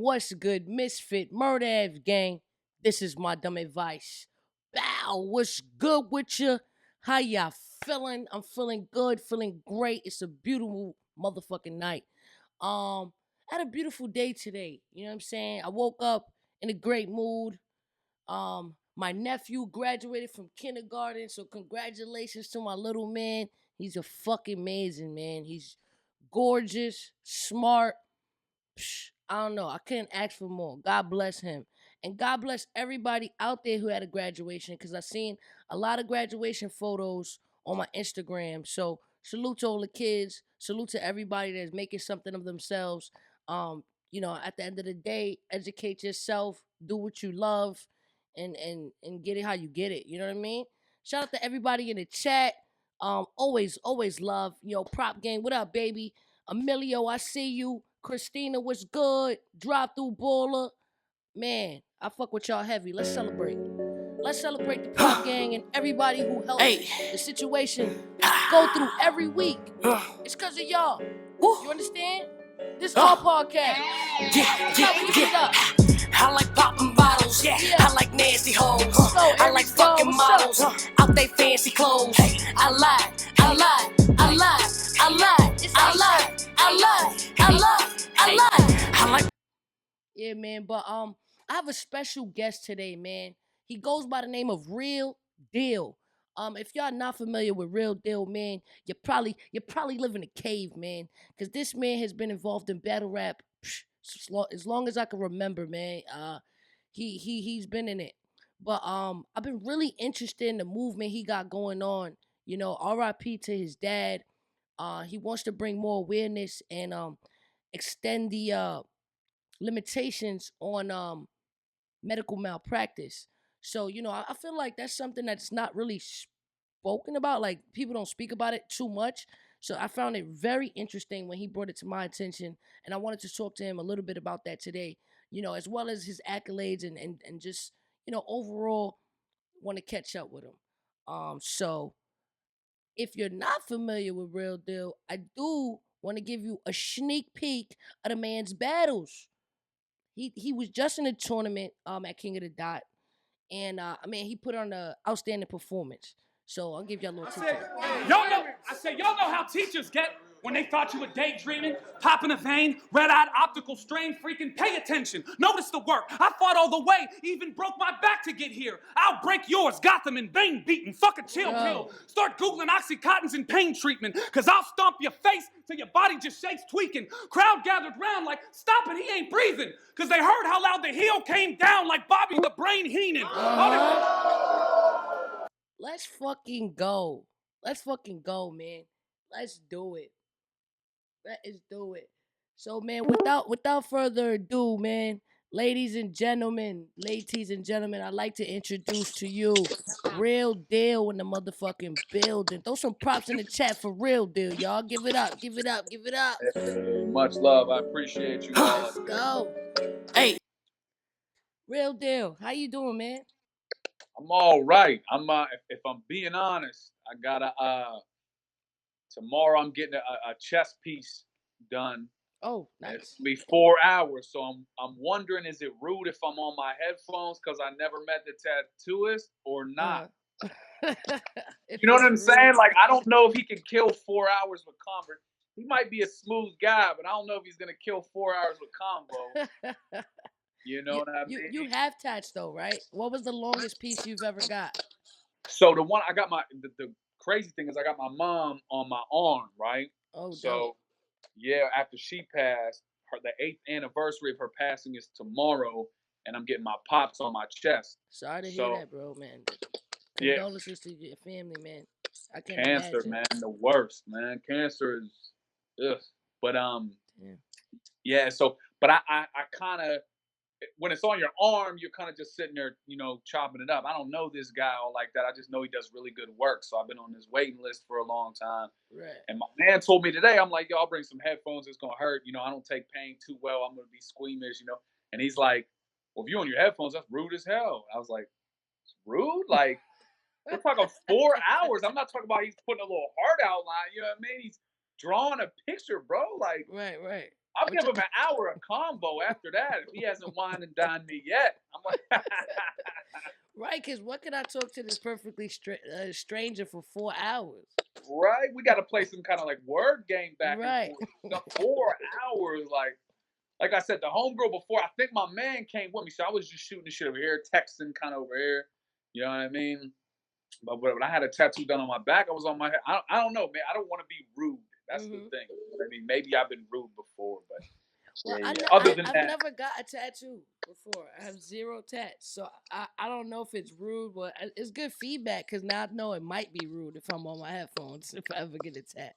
What's good, Ms.Fit, Murder gang? This is my dumb advice. Bow, what's good with you? How y'all feeling? I'm feeling good, feeling great. It's a beautiful motherfucking night. I had a beautiful day today. You know what I'm saying? I woke up in a great mood. My nephew graduated from kindergarten, so congratulations to my little man. He's a fucking amazing man. He's gorgeous, smart. I don't know. I couldn't ask for more. God bless him. And God bless everybody out there who had a graduation, because I've seen a lot of graduation photos on my Instagram. So salute to all the kids. Salute to everybody that's making something of themselves. At the end of the day, educate yourself, do what you love, and get it how you get it. You know what I mean? Shout out to everybody in the chat. Always love. Prop game. What up, baby? Emilio, I see you. Christina, what's good? Drive through baller. Man, I fuck with y'all heavy. Let's celebrate. Let's celebrate the pop gang and everybody who helped the situation go through every week. It's because of y'all. You understand? This is our podcast. Yeah. I like popping bottles, I like nasty hoes, I like fucking models out they fancy clothes. I lie. Yeah, man. But I have a special guest today, man. He goes by the name of Real Deal. If y'all not familiar with Real Deal, man, you probably live in a cave, man, because this man has been involved in battle rap as long as I can remember, man. He's been in it. But I've been really interested in the movement he got going on. R.I.P. to his dad. He wants to bring more awareness and extend the limitations on medical malpractice. So, I feel like that's something that's not really spoken about. Like, people don't speak about it too much. So I found it very interesting when he brought it to my attention, and I wanted to talk to him a little bit about that today, as well as his accolades and just, overall want to catch up with him. So if you're not familiar with Real Deal, I do want to give you a sneak peek of the man's battles. He was just in a tournament at King of the Dot, and he put on an outstanding performance. So I'll give y'all a little tip. Y'all know how teachers get when they thought you were daydreaming, popping a vein, red-eyed, optical strain, freaking pay attention. Notice the work. I fought all the way, even broke my back to get here. I'll break yours, got them in vein beating, fuck a chill pill. Start Googling Oxycontins and pain treatment, cause I'll stomp your face till your body just shakes tweaking. Crowd gathered round like, stop it, he ain't breathing. Cause they heard how loud the heel came down like Bobby the Brain Heenan. Let's fucking go. Let's fucking go, man. Let's do it. Let's do it. So, man, without further ado, man, ladies and gentlemen, I'd like to introduce to you Real Deal in the motherfucking building. Throw some props in the chat for Real Deal, y'all. Give it up. Hey, much love. I appreciate you all. Let's go. Hey. Real Deal, how you doing, man? I'm all right. If I'm being honest, I gotta tomorrow I'm getting a chess piece done. Oh, nice. It's gonna be 4 hours, so I'm wondering, is it rude if I'm on my headphones because I never met the tattooist or not? You know what I'm saying? Like, I don't know if he can kill 4 hours with comfort. He might be a smooth guy, but I don't know if he's gonna kill 4 hours with combo. You know what I mean? You have tats though, right? What was the longest piece you've ever got? So the one I got the crazy thing is I got my mom on my arm, right? Oh, so dope. Yeah, after she passed, the 8th anniversary of her passing is tomorrow, and I'm getting my pops on my chest. Sorry to hear that, bro, man. Yeah. Condolences to your family, man. I can't Cancer, imagine. man, the worst, man. Cancer is, ugh. But yeah. So, but I kind of, when it's on your arm, you're kind of just sitting there, chopping it up. I don't know this guy all like that. I just know he does really good work. So I've been on this waiting list for a long time. Right. And my man told me today, I'm like, yo, I'll bring some headphones. It's going to hurt. I don't take pain too well. I'm going to be squeamish, And he's like, well, if you're on your headphones, that's rude as hell. I was like, it's rude? Like, we're talking 4 hours. I'm not talking about he's putting a little heart outline. You know what I mean? He's drawing a picture, bro. Like, right. I'll give him an hour of combo after that if he hasn't wine and dined me yet. I'm like, Right, because what can I talk to this perfectly stranger for 4 hours? right? We got to play some kind of like word game back and Right. forth. The 4 hours, like I said, the homegirl before, I think my man came with me, so I was just shooting the shit over here, texting kind of over here. You know what I mean? But when I had a tattoo done on my back, I was on my head. I don't know, man. I don't want to be rude. That's the Hmm. thing. I mean, maybe I've been rude before, but Well, yeah, yeah. Other than I've that, never got a tattoo before. I have 0 tats, so I don't know if it's rude, but it's good feedback because now I know it might be rude if I'm on my headphones if I ever get a tat.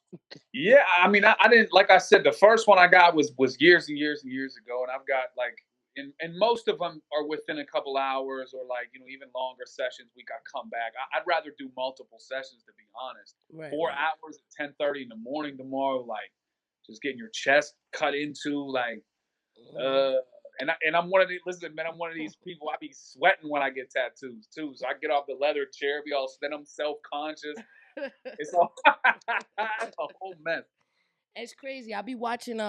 yeah. I mean, I didn't like I said. The first one I got was years and years and years ago, and I've got like, and most of them are within a couple hours or like even longer sessions. We got come back. I'd rather do multiple sessions to be honest. Right, Four right. hours at 10:30 in the morning tomorrow, like just getting your chest cut into, like. Mhm. Uh, and I'm one of these. Listen, man, I'm one of these people. I be sweating when I get tattoos too. So I get off the leather chair, be all. Then I'm self conscious. It's all it's a whole mess. It's crazy. I be watching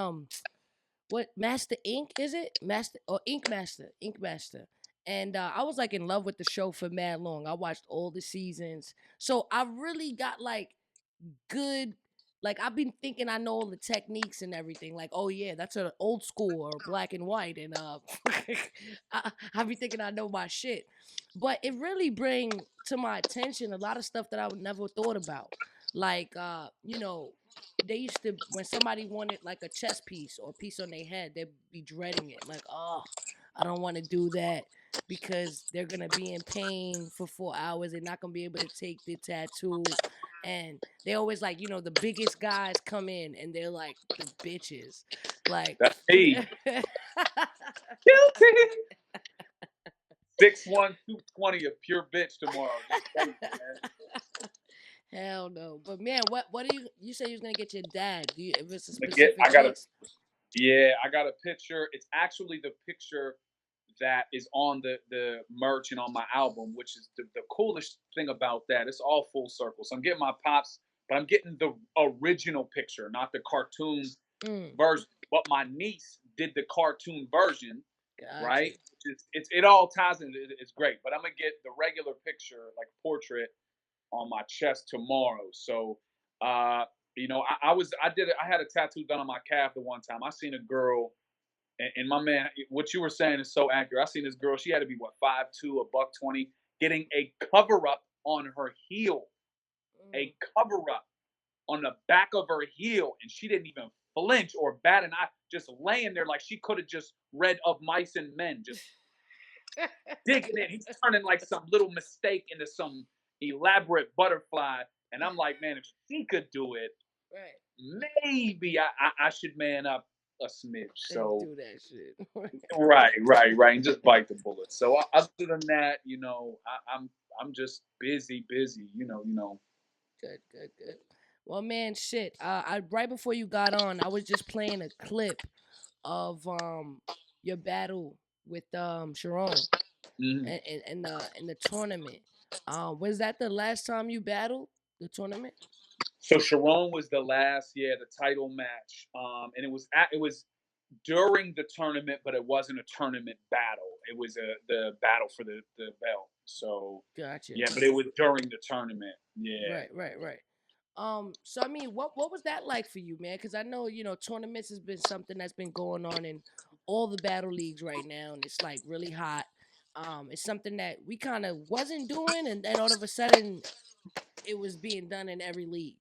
what Master Ink is it? Master or Ink Master, Ink Master. And I was like in love with the show for mad long. I watched all the seasons. So I really got like good, like I've been thinking I know all the techniques and everything. Like, oh yeah, that's an old school or black and white. And I be thinking I know my shit. But it really bring to my attention a lot of stuff that I would never thought about. Like they used to, when somebody wanted like a chest piece or a piece on their head, they'd be dreading it. Like, oh, I don't want to do that because they're gonna be in pain for 4 hours. They're not gonna be able to take the tattoo. And they always like, the biggest guys come in and they're like the bitches. Like That's me. Guilty. 6'1", 220, a pure bitch tomorrow. Just saying, man. hell no. But man, what do you say you was gonna get your dad? Do you, if it's a I'm gonna get. specific I got a. case? Yeah, I got a picture. It's actually the picture that is on the merch and on my album, which is the coolest thing about that. It's all full circle. So I'm getting my pops, but I'm getting the original picture, not the cartoon Mm, version. But my niece did the cartoon version, gotcha. right? It all ties in. It's great. But I'm gonna get the regular picture, like portrait, on my chest tomorrow. So, uh, I had a tattoo done on my calf the one time. I seen a girl, and my man, what you were saying is so accurate. I seen this girl. She had to be what 5'2", a buck 20, getting a cover up on her heel, Mm. a cover up on the back of her heel, and she didn't even flinch or bat an eye, just laying there like she could have just read Of Mice and Men, just digging in. He's turning like some little mistake into some elaborate butterfly, and I'm like, man, if she could do it, Right. maybe I should man up a smidge. And So do that shit. right, and just bite the bullet. So other than that, I'm just busy. Good, good, good. Well, man, shit. I right before you got on, I was just playing a clip of your battle with Sharon Mhm. in the tournament. Was that the last time you battled the tournament? So Sharon was the last, yeah, the title match, and it was during the tournament, but it wasn't a tournament battle. It was the battle for the belt. So Gotcha. yeah, but it was during the tournament. Yeah. Right, right, right. So I mean, what was that like for you, man? Because I know tournaments has been something that's been going on in all the battle leagues right now, and it's like really hot. It's something that we kind of wasn't doing, and then all of a sudden it was being done in every league.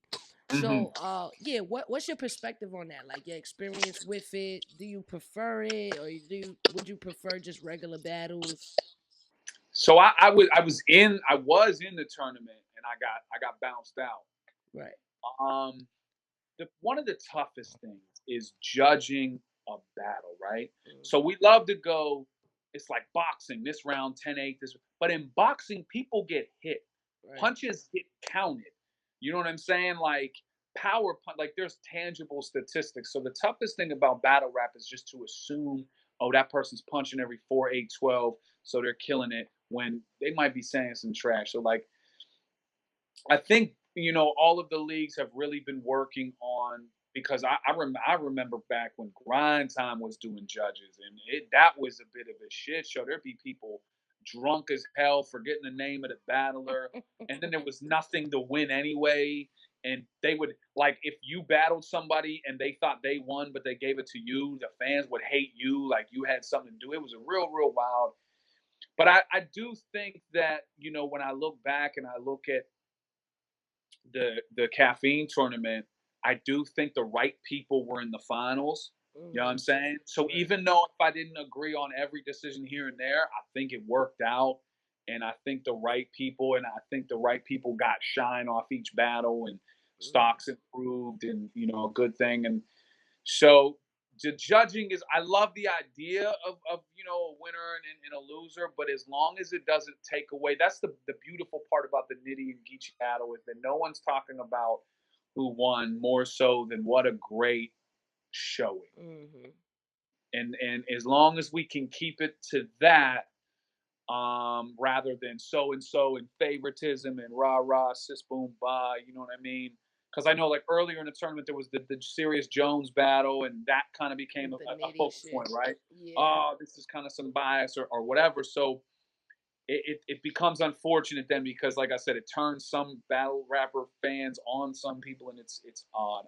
hmm So, yeah, what's your perspective on that? Like your experience with it? Do you prefer it, or would you prefer just regular battles? So I was in the tournament and I got bounced out. Right. Um, one of the toughest things is judging a battle, right? Mm, So we love to go. It's like boxing. This round 10-8. But in boxing, people get hit. right. Punches get counted. You know what I'm saying? Like power punch. Like there's tangible statistics. So the toughest thing about battle rap is just to assume, oh, that person's punching every 4, 8, 12, so they're killing it when they might be saying some trash. So like I think all of the leagues have really been working on, because I remember back when Grind Time was doing judges, and that was a bit of a shit show. There'd be people drunk as hell, forgetting the name of the battler, and then there was nothing to win anyway. And they would, like, if you battled somebody and they thought they won, but they gave it to you, the fans would hate you, like you had something to do. It was a real wild. But I do think that, when I look back and I look at the caffeine tournament, I do think the right people were in the finals. You know what I'm saying? So Right. even though if I didn't agree on every decision here and there, I think it worked out. And I think the right people got shine off each battle, and stocks improved, and a good thing. And so the judging is, I love the idea of a winner and a loser, but as long as it doesn't take away, that's the beautiful part about the Nitty and Geechee battle, is that no one's talking about who won more so than what a great showing. Mm-hmm. And as long as we can keep it to that, rather than so and so and favoritism and rah rah sis boom bah, you know what I mean? Because I know, like, earlier in the tournament there was the Sirius Jones battle, and that kind of became The a nitty focal shit. point, right? Yeah. Oh, this is kind of some bias or whatever. So it becomes unfortunate then, because, like I said, it turns some battle rapper fans on some people, and it's odd.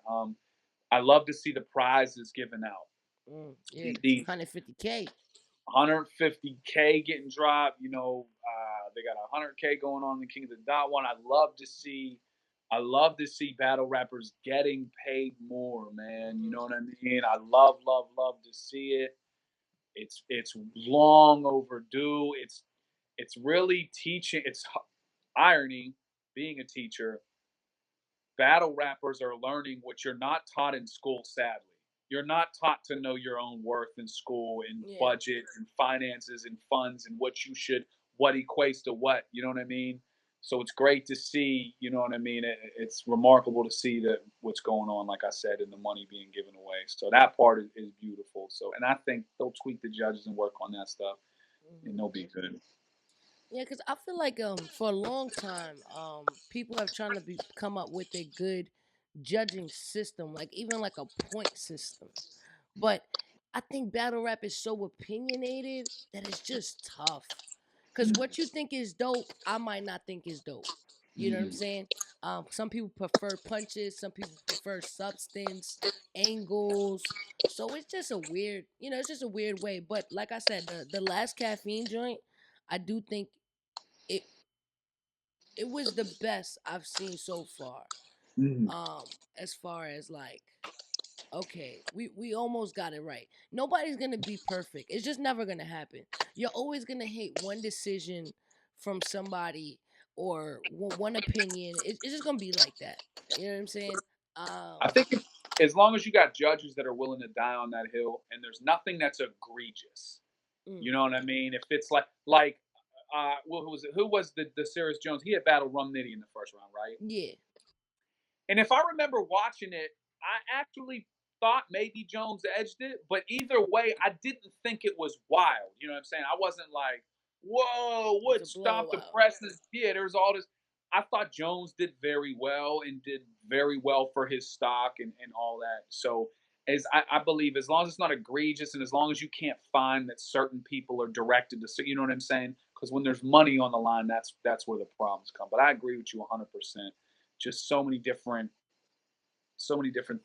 I love to see the prizes given out. Yeah. These 150K. 150K getting dropped. They got 100K going on in the King of the Dot one. I love to see battle rappers getting paid more, man. You know what I mean? I love to see it. It's long overdue. It's really teaching. It's irony, being a teacher. Battle rappers are learning what you're not taught in school, sadly. You're not taught to know your own worth in school, and Yeah. budget and finances and funds, and what equates to what, you know what I mean? So it's great to see, you know what I mean? It's remarkable to see that what's going on, like I said, and the money being given away. So that part is beautiful. So, and I think they'll tweak the judges and work on that stuff, and they'll be good. Yeah, because I feel like for a long time people have trying to come up with a good judging system, like even like a point system. But I think battle rap is so opinionated that it's just tough. Cause what you think is dope, I might not think is dope. You know what I'm Mhm. saying? Some people prefer punches, some people prefer substance, angles. So it's just a weird, it's just a weird way. But like I said, the last caffeine joint, I do think it it was the best I've seen so far. Mhm. As far as like, okay, we almost got it right. Nobody's gonna be perfect. It's just never gonna happen. You're always gonna hate one decision from somebody or one opinion. It's just gonna be like that. You know what I'm saying? I think as long as you got judges that are willing to die on that hill, and there's nothing that's egregious, Mm, you know what I mean? If it's who was it? Who was the Sirius Jones? He had battled Rum Nitty in the first round, right? yeah, And if I remember watching it, I actually thought maybe Jones edged it, but either way, I didn't think it was wild. You know what I'm saying? I wasn't like, whoa, it's a what? Stop the blowout. presses. Yeah, there's all this. I thought Jones did very well, and did very well for his stock, and all that. So, as I believe, as long as it's not egregious, and as long as you can't find that certain people are directed to, you know what I'm saying? Because when there's money on the line, that's where the problems come. But I agree with you 100%. Just so many different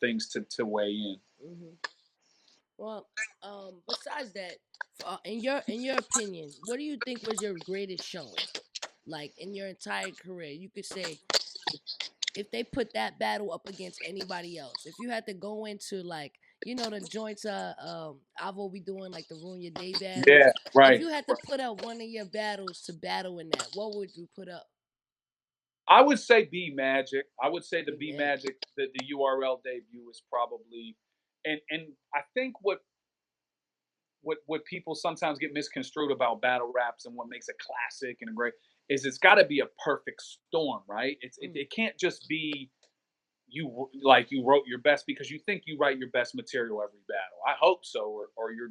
things to weigh in. Hmm. Well, besides that, in your opinion, what do you think was your greatest showing? Like in your entire career, you could say if they put that battle up against anybody else, if you had to go into like the joints I've will be doing like the ruin your day Yeah, battles. If right. you had to put up one of your battles to battle in that, what would you put up? I would say B Magic. I would say the Be B magic. Magic, the URL debut is probably, and I think what people sometimes get misconstrued about battle raps, and what makes a classic and a great, is it's got to be a perfect storm, right? Mm. It can't just be you wrote your best because you think you write your best material every battle. I hope so, or you're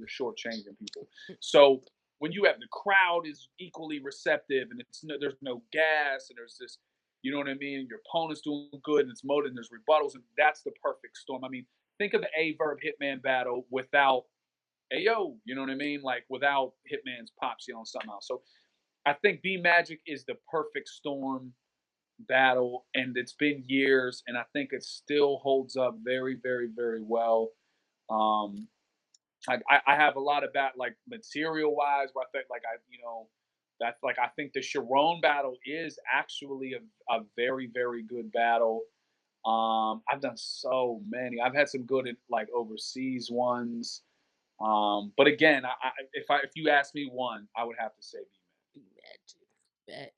shortchanging people. So when you have the crowd is equally receptive, and there's no gas, and there's this, you know what I mean? Your opponent's doing good and it's motivated and there's rebuttals, and that's the perfect storm. I mean, think of the A Verb Hitman battle without Ayo, you know what I mean? Like without Hitman's pops yelling something out. So I think B Magic is the perfect storm battle, and it's been years, and I think it still holds up very, very, very well. Um, I have a lot of that, like material wise, where I think like that's like I think the Sharon battle is actually a very, very good battle. I've done so many. I've had some good like overseas ones. But again, if you ask me one, I would have to say B Magic. Bet.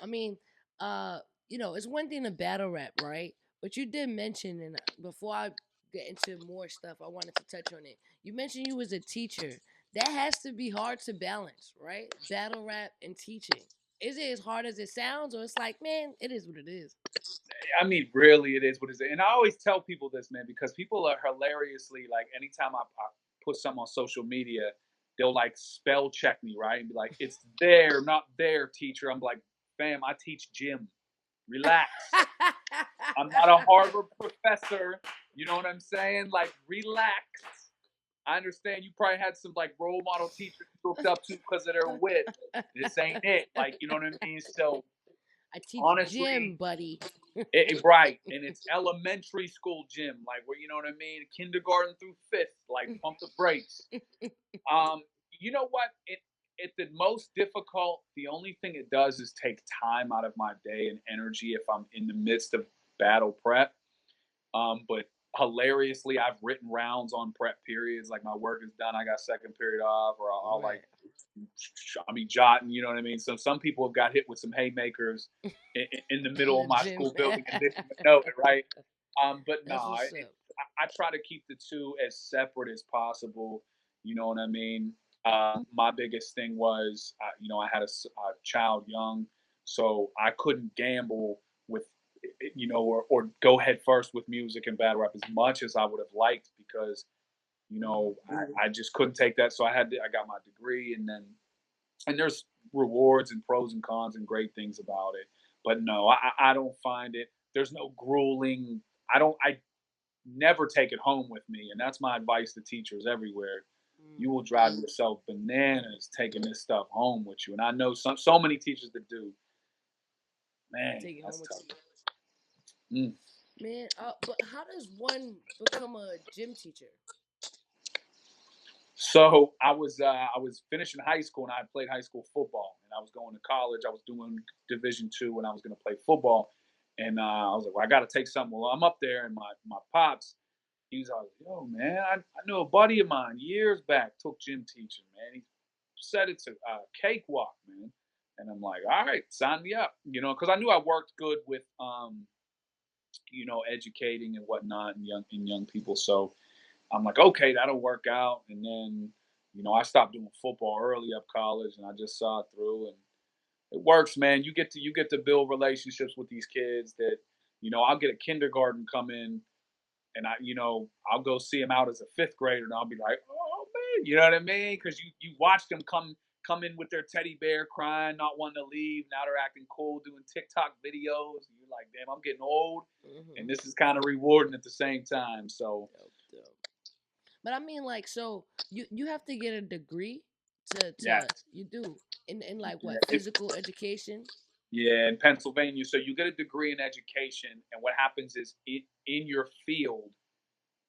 I mean, uh, it's one thing to battle rap, right? But you did mention, and before I get into more stuff, I wanted to touch on it. You mentioned you was a teacher. That has to be hard to balance, right? Battle rap and teaching. Is it as hard as it sounds, or it's like, man, it is what it is? I mean, really, it is what it is. And I always tell people this, man, because people are hilariously like, anytime I put something on social media, they'll like spell check me, right? And be like, it's there, not there, teacher. I'm like, fam, I teach gym. Relax. I'm not a Harvard professor. You know what I'm saying? Like, relax. I understand you probably had some like role model teachers you looked up to because of their wit. This ain't it. Like, you know what I mean? So I teach honestly, gym, buddy. right, and it's elementary school gym, like where you know what I mean, kindergarten through fifth, like pump the brakes. Um, you know what? It the most difficult. The only thing it does is take time out of my day and energy if I'm in the midst of battle prep. But hilariously, I've written rounds on prep periods. Like my work is done, I got second period off, or I'll Right. like, I mean, jotting. You know what I mean? So some people have got hit with some haymakers in the In middle the of my gym. school building and didn't even know it, right? But no, That's what's up. I try to keep the two as separate as possible. You know what I mean? My biggest thing was, I had a child young, so I couldn't gamble with, or go head first with music and battle rap as much as I would have liked because, I just couldn't take that. So I got my degree, and there's rewards and pros and cons and great things about it. But no, I don't find it. There's no grueling. I never take it home with me, and that's my advice to teachers everywhere. You will drive yourself bananas taking this stuff home with you, and I know so many teachers that do. Man, Take it home that's with tough. you. Mm. Man, but how does one become a gym teacher? So I was finishing high school and I played high school football and I was going to college. I was doing Division II and I was going to play football. And I was like, well, I got to take something. Well, I'm up there and my pops, he was like, yo, man, I knew a buddy of mine years back took gym teaching, man. He said it's a cakewalk, man. And I'm like, all right, sign me up, because I knew I worked good with, educating and whatnot in young people. So I'm like, okay, that'll work out. And then, I stopped doing football early up college, and I just saw it through, and it works, man. You get to build relationships with these kids that, I'll get a kindergarten come in, and I'll go see him out as a fifth grader, and I'll be like, oh man, you know what I mean? Because you watch them come in with their teddy bear crying, not wanting to leave. Now they're acting cool, doing TikTok videos. And you're like, damn, I'm getting old, and this is kind of rewarding at the same time. So Dope, dope. But I mean, like, so you have to get a degree yeah, to you do in like yeah. what, physical education? Yeah, in Pennsylvania. So you get a degree in education, and what happens is in your field,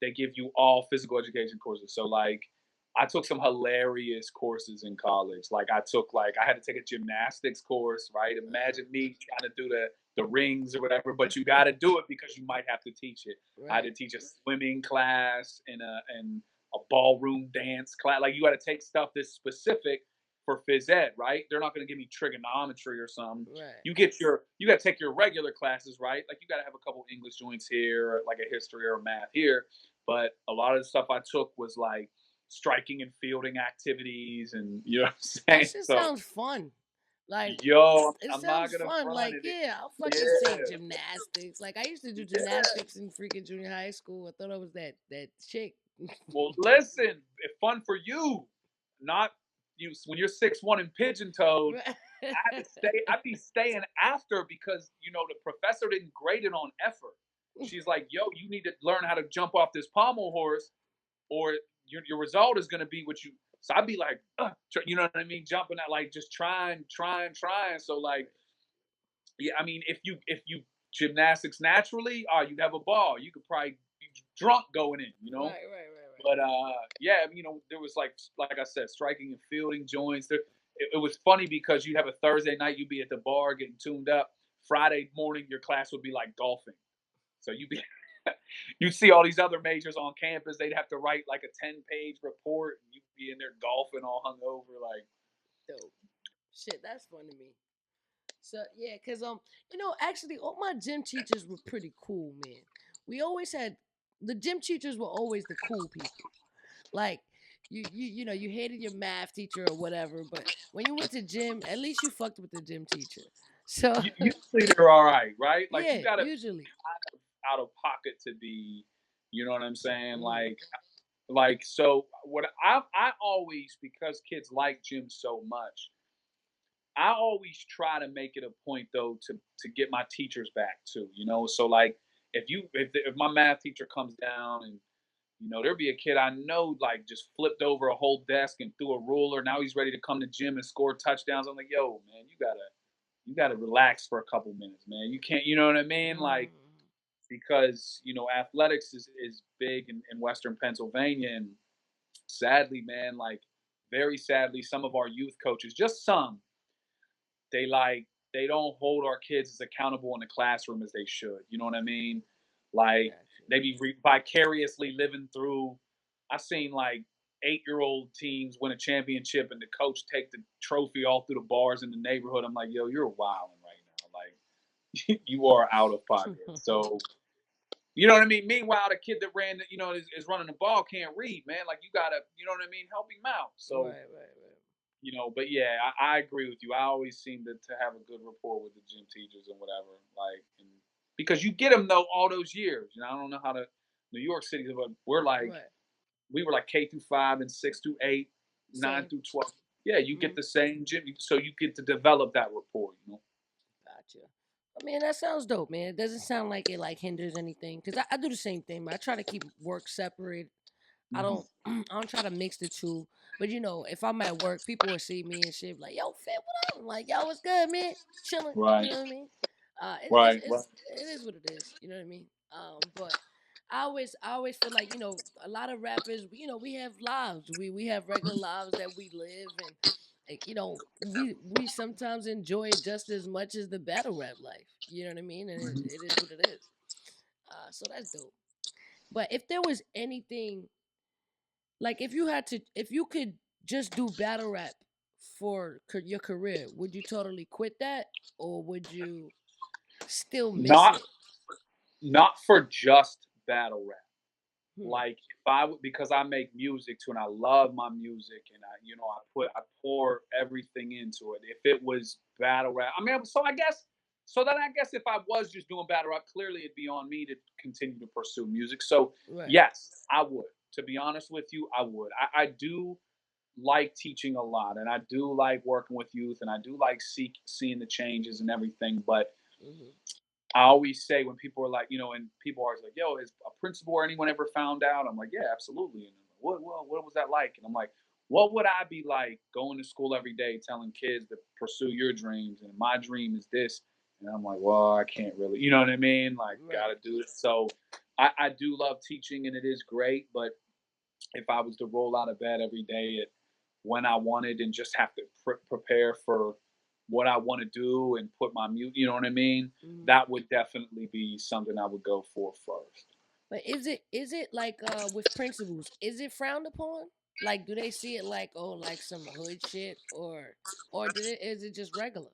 they give you all physical education courses. So like, I took some hilarious courses in college. Like I had to take a gymnastics course, right? Imagine me trying to do the rings or whatever, but you got to do it because you might have to teach it. I had to Right. teach a swimming class and a ballroom dance class. Like you got to take stuff that's specific for phys ed, right? They're not going to give me trigonometry or something. Right. You got to take your regular classes, right? Like you got to have a couple English joints here, or like a history or a math here. But a lot of the stuff I took was like striking and fielding activities, and you know what I'm That saying. shit So, sounds fun. Like, yo, it I'm not sounds gonna fun. front Like, it. yeah, I'll fucking take Yeah, gymnastics. Like, I used to do yeah. gymnastics in freaking junior high school. I thought I was that chick. Well, listen, fun for you, not you when you're 6'1" and pigeon toed. Right. I'd be staying after because the professor didn't grade it on effort. She's like, "Yo, you need to learn how to jump off this pommel horse, or your result is going to be what you." So I'd be like, you know what I mean, jumping at like just trying. So like, yeah, I mean, if you gymnastics naturally, you'd have a ball. You could probably be drunk going in. Right. But yeah, there was like I said, striking and fielding joints. It was funny because you'd have a Thursday night, you'd be at the bar getting tuned up. Friday morning, your class would be like golfing. So you'd see all these other majors on campus. They'd have to write like a 10-page report, and you'd be in there golfing all hungover, like. Dope. Shit, that's fun to me. So yeah, cause actually all my gym teachers were pretty cool, man. We always had the gym teachers were always the cool people. Like you hated your math teacher or whatever, but when you went to gym, at least you fucked with the gym teacher. So Usually they're all right? Like you yeah, gotta usually. out of pocket to be, you know what I'm saying? Mm-hmm. Like so what I always, because kids like gym so much, I always try to make it a point though to get my teachers back too. So like if my math teacher comes down and there'll be a kid I know like just flipped over a whole desk and threw a ruler. Now he's ready to come to gym and score touchdowns. I'm like, yo, man, you gotta relax for a couple minutes, man. You can't, you know what I mean? Like, Mm-hmm. because athletics is big in Western Pennsylvania, and sadly, man, like very sadly, some of our youth coaches, just some, they don't hold our kids as accountable in the classroom as they should. You know what I mean? Like Gotcha. they be vicariously living through. I've seen like 8-year-old teams win a championship and the coach take the trophy all through the bars in the neighborhood. I'm like, yo, you're wilding right now. Like you are out of pocket. So you know what I mean? Meanwhile, the kid that is running the ball can't read, man. Like you gotta, you know what I mean? Help him out. So Right. but yeah, I agree with you. I always seem to have a good rapport with the gym teachers and whatever. Like, because you get them though all those years. I don't know how to New York City, but Right. we were like K through 5 and 6 through 8, nine Same. through 12. Yeah, you get Mm-hmm. the same gym, so you get to develop that rapport. Gotcha. I mean, that sounds dope, man. It doesn't sound like it like hinders anything. Cause I do the same thing, but I try to keep work separate. I Hmm. don't I don't try to mix the two. But if I'm at work, people will see me and shit like, "Yo, Fit, what up?" I'm like, "Yo, what's good, man? Chilling." You Right, know what I mean? right, right. It is what it is. You know what I mean? But I always feel like a lot of rappers, we have lives. We have regular lives that we live, and like we sometimes enjoy it just as much as the battle rap life. You know what I mean? And it is what it is. So that's dope. But if there was anything like if you could just do battle rap for your career, would you totally quit that or would you still miss Not it? not for just battle rap. Hmm. Like if I would, because I make music too, and I love my music, and I pour everything into it. If it was battle rap, I mean, I guess if I was just doing battle rap, clearly it'd be on me to continue to pursue music. So Right. yes, I would. To be honest with you, I would. I do like teaching a lot, and I do like working with youth, and I do like seeing the changes and everything. But Hmm. I always say when people are like, and people are always like, "Yo, is a principal or anyone ever found out?" I'm like, "Yeah, absolutely." And they're like, what was that like? And I'm like, "What would I be like going to school every day telling kids to pursue your dreams and my dream is this?" And I'm like, "Well, I can't really, you know what I mean? Like, gotta Right. do it." So I do love teaching and it is great, but if I was to roll out of bed every day at when I wanted and just have to prepare for what I want to do and put my mute, you know what I mean? Hmm. That would definitely be something I would go for first. But is it like with principals, is it frowned upon? Like do they see it like like some hood shit or is it just regular?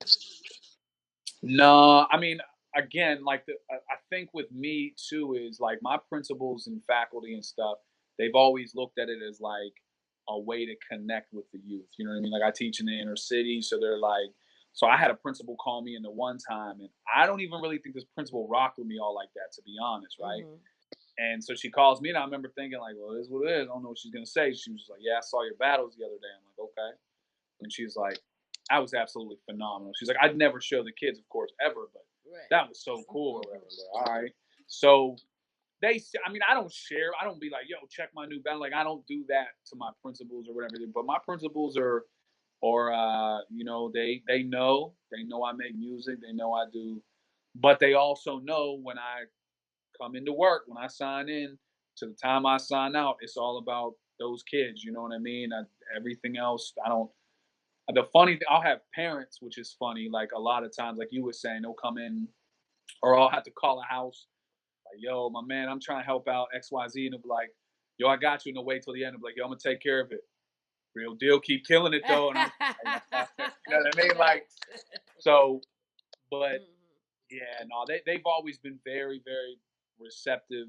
No, I mean, again, like I think with me too is like my principals and faculty and stuff. They've always looked at it as like a way to connect with the youth. You know what I mean? Like I teach in the inner city, so they're like. So I had a principal call me in the one time, and I don't even really think this principal rocked with me all like that, to be honest, right? Hmm. And so she calls me, and I remember thinking like, "Well, this is what it is. I don't know what she's gonna say." She was like, "Yeah, I saw your battles the other day." I'm like, "Okay," and she's like, I was absolutely phenomenal. She's like, I'd never show the kids, of course, ever, but that was so cool or whatever. Like, all right. So I mean, I don't share. I don't be like, yo, check my new band. Like, I don't do that to my principals or whatever. But my principals you know, they know I make music. They know I do, but they also know when I come into work, when I sign in, to the time I sign out, it's all about those kids. You know what I mean? Everything else, I don't. The funny thing, I'll have parents, which is funny. Like a lot of times, like you were saying, they'll come in, or I'll have to call a house. Like, yo, my man, I'm trying to help out XYZ, and they'll be like, yo, I got you. And they'll wait till the end. I'm like, yo, I'm gonna take care of it. Real deal, keep killing it though. And you know what I mean? Like, so, but yeah, no, they've always been very, very receptive.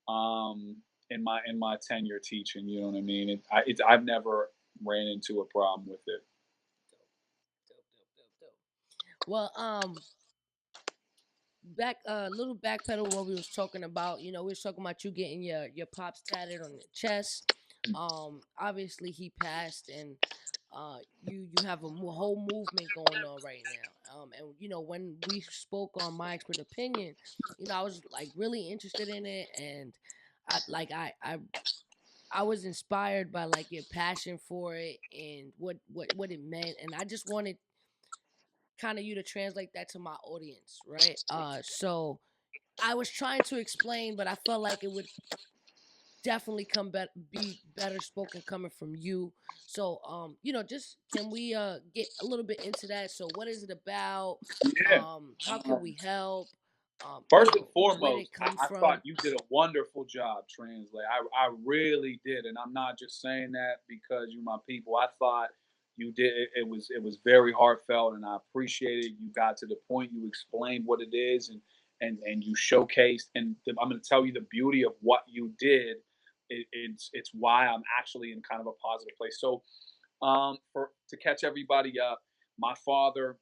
In my tenure teaching, you know what I mean. I've never ran into a problem with it. Well, back little backpedal what we was talking about. You know, we was talking about you getting your pops tatted on your chest. Obviously he passed, and you have a whole movement going on right now. And you know, when we spoke on my expert opinion, you know, I was like really interested in it, and I was inspired by like your passion for it and what it meant, and I just wanted kind of you to translate that to my audience, right? So I was trying to explain, but I felt like it would definitely be better spoken coming from you. So you know, just can we get a little bit into that? So what is it about? Yeah. How can we help? You First and know, where did foremost, it come I thought from? you did a wonderful job translate. I really did, and I'm not just saying that because you're my people. I thought you did. It was very heartfelt, and I appreciate it. You got to the point. You explained what it is, and you showcased. And I'm going to tell you the beauty of what you did. It's why I'm actually in kind of a positive place. So, for to catch everybody up, my father,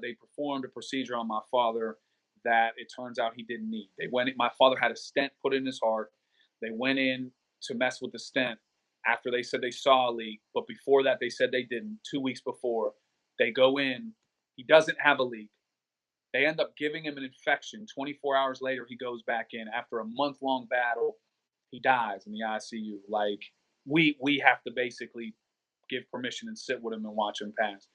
they performed a procedure on my father that it turns out he didn't need. My father had a stent put in his heart. They went in to mess with the stent after they said they saw a leak, but before that they said they didn't. 2 weeks before, they go in, he doesn't have a leak. They end up giving him an infection. 24 hours later, he goes back in. After a month-long battle, he dies in the ICU. Like, we have to basically give permission and sit with him and watch him pass.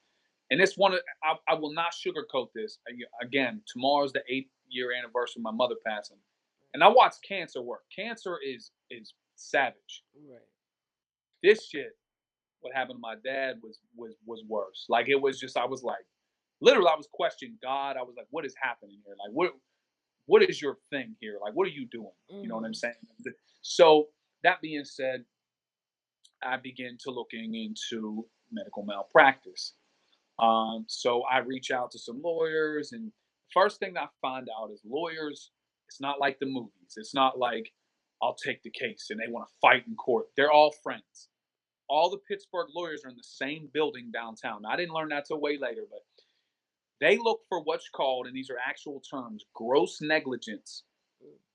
And it's I will not sugarcoat this. Again, tomorrow's the 8th-year anniversary of my mother passing, and I watch cancer work. Cancer is savage. Right. This shit, what happened to my dad was worse. Like, it was just, I was like, literally, I was questioning God. I was like, what is happening here? Like, what is your thing here? Like, what are you doing? You know what I'm saying? So that being said, I began to looking into medical malpractice. So I reach out to some lawyers, and first thing I find out is lawyers. It's not like the movies. It's not like I'll take the case and they want to fight in court. They're all friends. All the Pittsburgh lawyers are in the same building downtown. I didn't learn that till way later, but they look for what's called, and these are actual terms, gross negligence,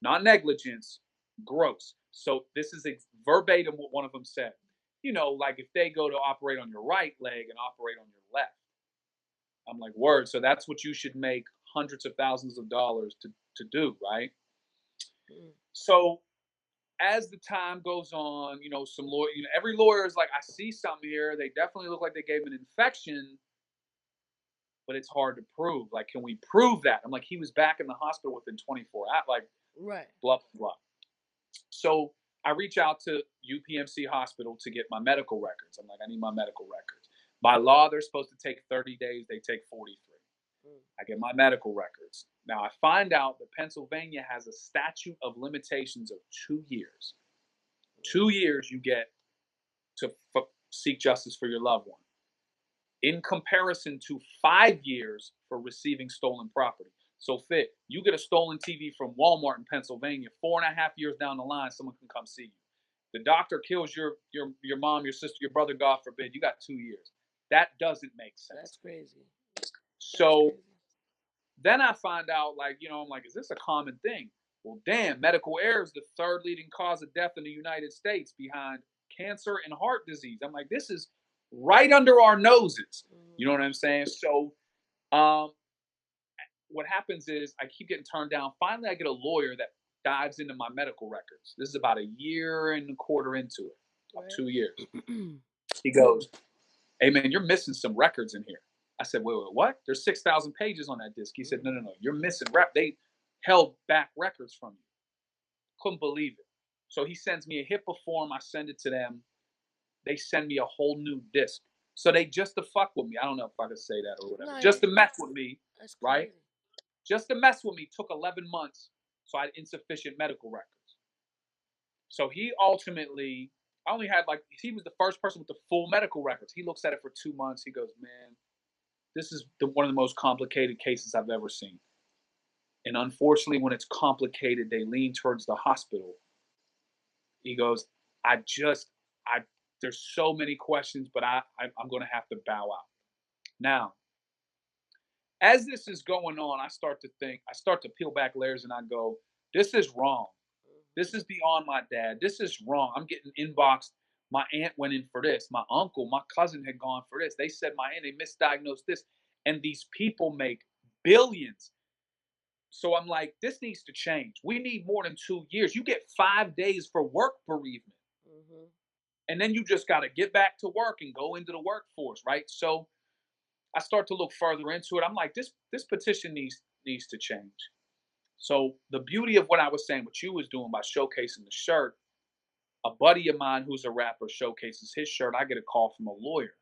not negligence, gross. So this is verbatim what one of them said. You know, like if they go to operate on your right leg and operate on your left. I'm like, word. So that's what you should make hundreds of thousands of dollars to do, right? So as the time goes on, you know, every lawyer is like, I see something here. They definitely look like they gave an infection, but it's hard to prove. Like, can we prove that? I'm like, he was back in the hospital within 24 hours. Like, Right. blah blah. So I reach out to UPMC Hospital to get my medical records. I'm like, I need my medical records. By law, they're supposed to take 30 days. They take 43. I get my medical records. Now I find out that Pennsylvania has a statute of limitations of 2 years. 2 years you get to seek justice for your loved one, in comparison to 5 years for receiving stolen property. So, Fit, you get a stolen TV from Walmart in Pennsylvania, 4.5 years down the line, someone can come see you. The doctor kills your mom, your sister, your brother, God forbid, you got 2 years. That doesn't make sense. That's crazy. So then I find out, like, you know, I'm like, is this a common thing? Well, damn, medical error is the third leading cause of death in the United States behind cancer and heart disease. I'm like, this is right under our noses. You know what I'm saying? So what happens is I keep getting turned down. Finally, I get a lawyer that dives into my medical records. This is about a year and a quarter into it, about 2 years. He goes, "Hey man, you're missing some records in here." I said, "Wait, what? There's 6,000 pages on that disc." He said, "No, you're missing They held back records from you." Couldn't believe it. So he sends me a HIPAA form. I send it to them. They send me a whole new disc. So they just to fuck with me. I don't know if I could say that or whatever. Just to mess with me, right? Just to mess with me took 11 months. So I had insufficient medical records. So he ultimately, I only had he was the first person with the full medical records. He looks at it for 2 months. He goes, "Man, this is one of the most complicated cases I've ever seen." And unfortunately, when it's complicated, they lean towards the hospital. He goes, I there's so many questions, but I'm going to have to bow out. Now, as this is going on, I start to peel back layers and I go, this is wrong. This is beyond my dad. This is wrong. I'm getting inboxed. My aunt went in for this. My uncle, my cousin had gone for this. They said my aunt, they misdiagnosed this. And these people make billions. So I'm like, this needs to change. We need more than 2 years. You get 5 days for work bereavement. And then you just got to get back to work and go into the workforce, right? So I start to look further into it. I'm like, this petition needs to change. So the beauty of what I was saying, what you was doing by showcasing the shirt, a buddy of mine who's a rapper showcases his shirt. I get a call from a lawyer.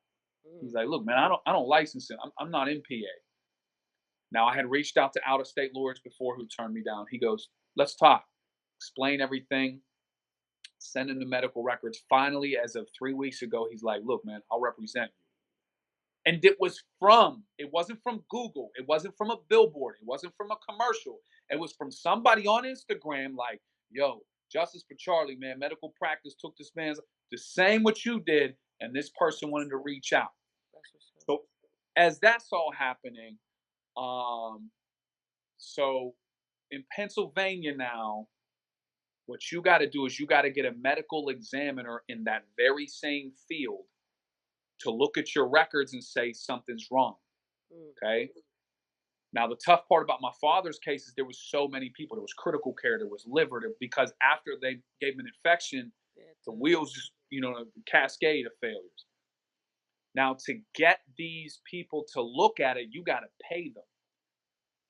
He's like, "Look, man, I don't license it. I'm not in PA." Now I had reached out to out of state lawyers before who turned me down. He goes, "Let's talk. Explain everything." Send him the medical records. Finally, as of 3 weeks ago, he's like, "Look, man, I'll represent you." And it wasn't from Google. It wasn't from a billboard. It wasn't from a commercial. It was from somebody on Instagram like, "Yo, Justice for Charlie, man, medical practice took this man's the same what you did." And this person wanted to reach out. So as that's all happening, so in Pennsylvania now, what you got to do is you got to get a medical examiner in that very same field to look at your records and say something's wrong. Okay. Now, the tough part about my father's case is there was so many people. There was critical care. There was liver. Because after they gave him an infection, the wheels just, cascade of failures. Now, to get these people to look at it, you got to pay them.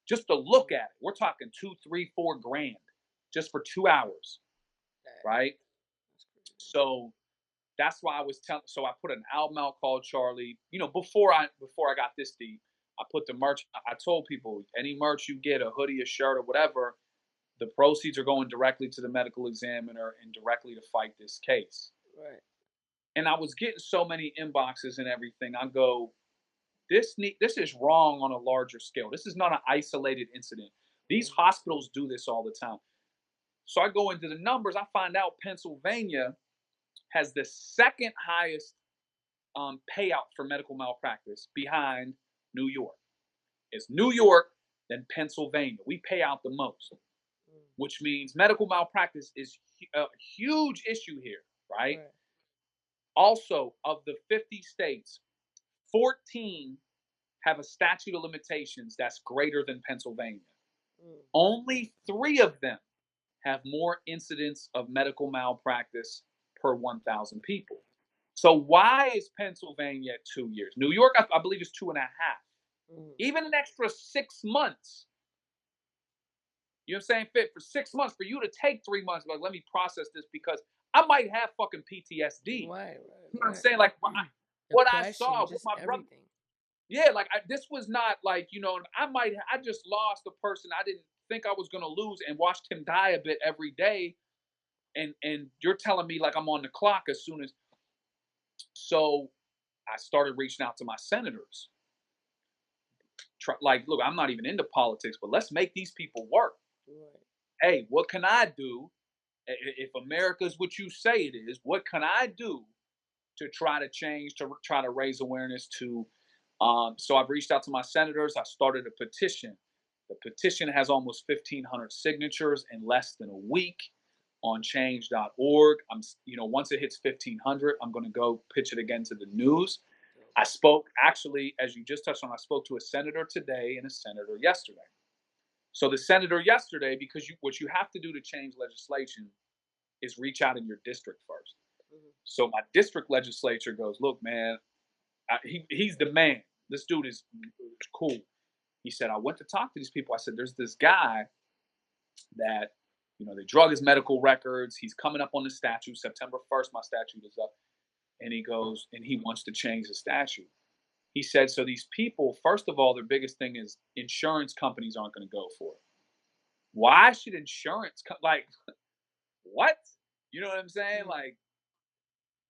Just to look at it. We're talking 2, 3, 4 grand just for 2 hours. Right? So that's why I was telling. So I put an album out called Charlie. Before I got this deep, I put the merch. I told people any merch you get, a hoodie, a shirt, or whatever, the proceeds are going directly to the medical examiner and directly to fight this case. Right. And I was getting so many inboxes and everything. I go, this is wrong on a larger scale. This is not an isolated incident. These hospitals do this all the time. So I go into the numbers. I find out Pennsylvania has the second highest payout for medical malpractice behind New York. It's New York, then Pennsylvania. We pay out the most, which means medical malpractice is a huge issue here, right? Also, of the 50 states, 14 have a statute of limitations that's greater than Pennsylvania. Only 3 of them have more incidents of medical malpractice per 1,000 people. So why is Pennsylvania at 2 years? New York, I believe, is 2.5. Even an extra 6 months. You know what I'm saying? Fit for 6 months for you to take 3 months. Like, let me process this because I might have fucking PTSD. Right. You know what I'm saying? Like what I saw with my brother. Yeah, like this was not like, I just lost a person I didn't think I was gonna lose and watched him die a bit every day. And you're telling me like I'm on the clock as soon as. So I started reaching out to my senators. Look, I'm not even into politics, but let's make these people work. Hey, what can I do? If America's what you say it is, what can I do to try to change, to try to raise awareness to? So I've reached out to my senators. I started a petition. The petition has almost 1,500 signatures in less than a week on change.org. Once it hits 1,500, I'm going to go pitch it again to the news. I spoke, actually, as you just touched on, I spoke to a senator today and a senator yesterday. So the senator yesterday, because what you have to do to change legislation is reach out in your district first. So my district legislature goes, look, man, he's the man. This dude is cool. He said, I went to talk to these people. I said, there's this guy that, they drug his medical records. He's coming up on the statute. September 1st, my statute is up. And he goes, and he wants to change the statute. He said, so these people, first of all, their biggest thing is insurance companies aren't going to go for it. Why should insurance, like, what? You know what I'm saying? Like,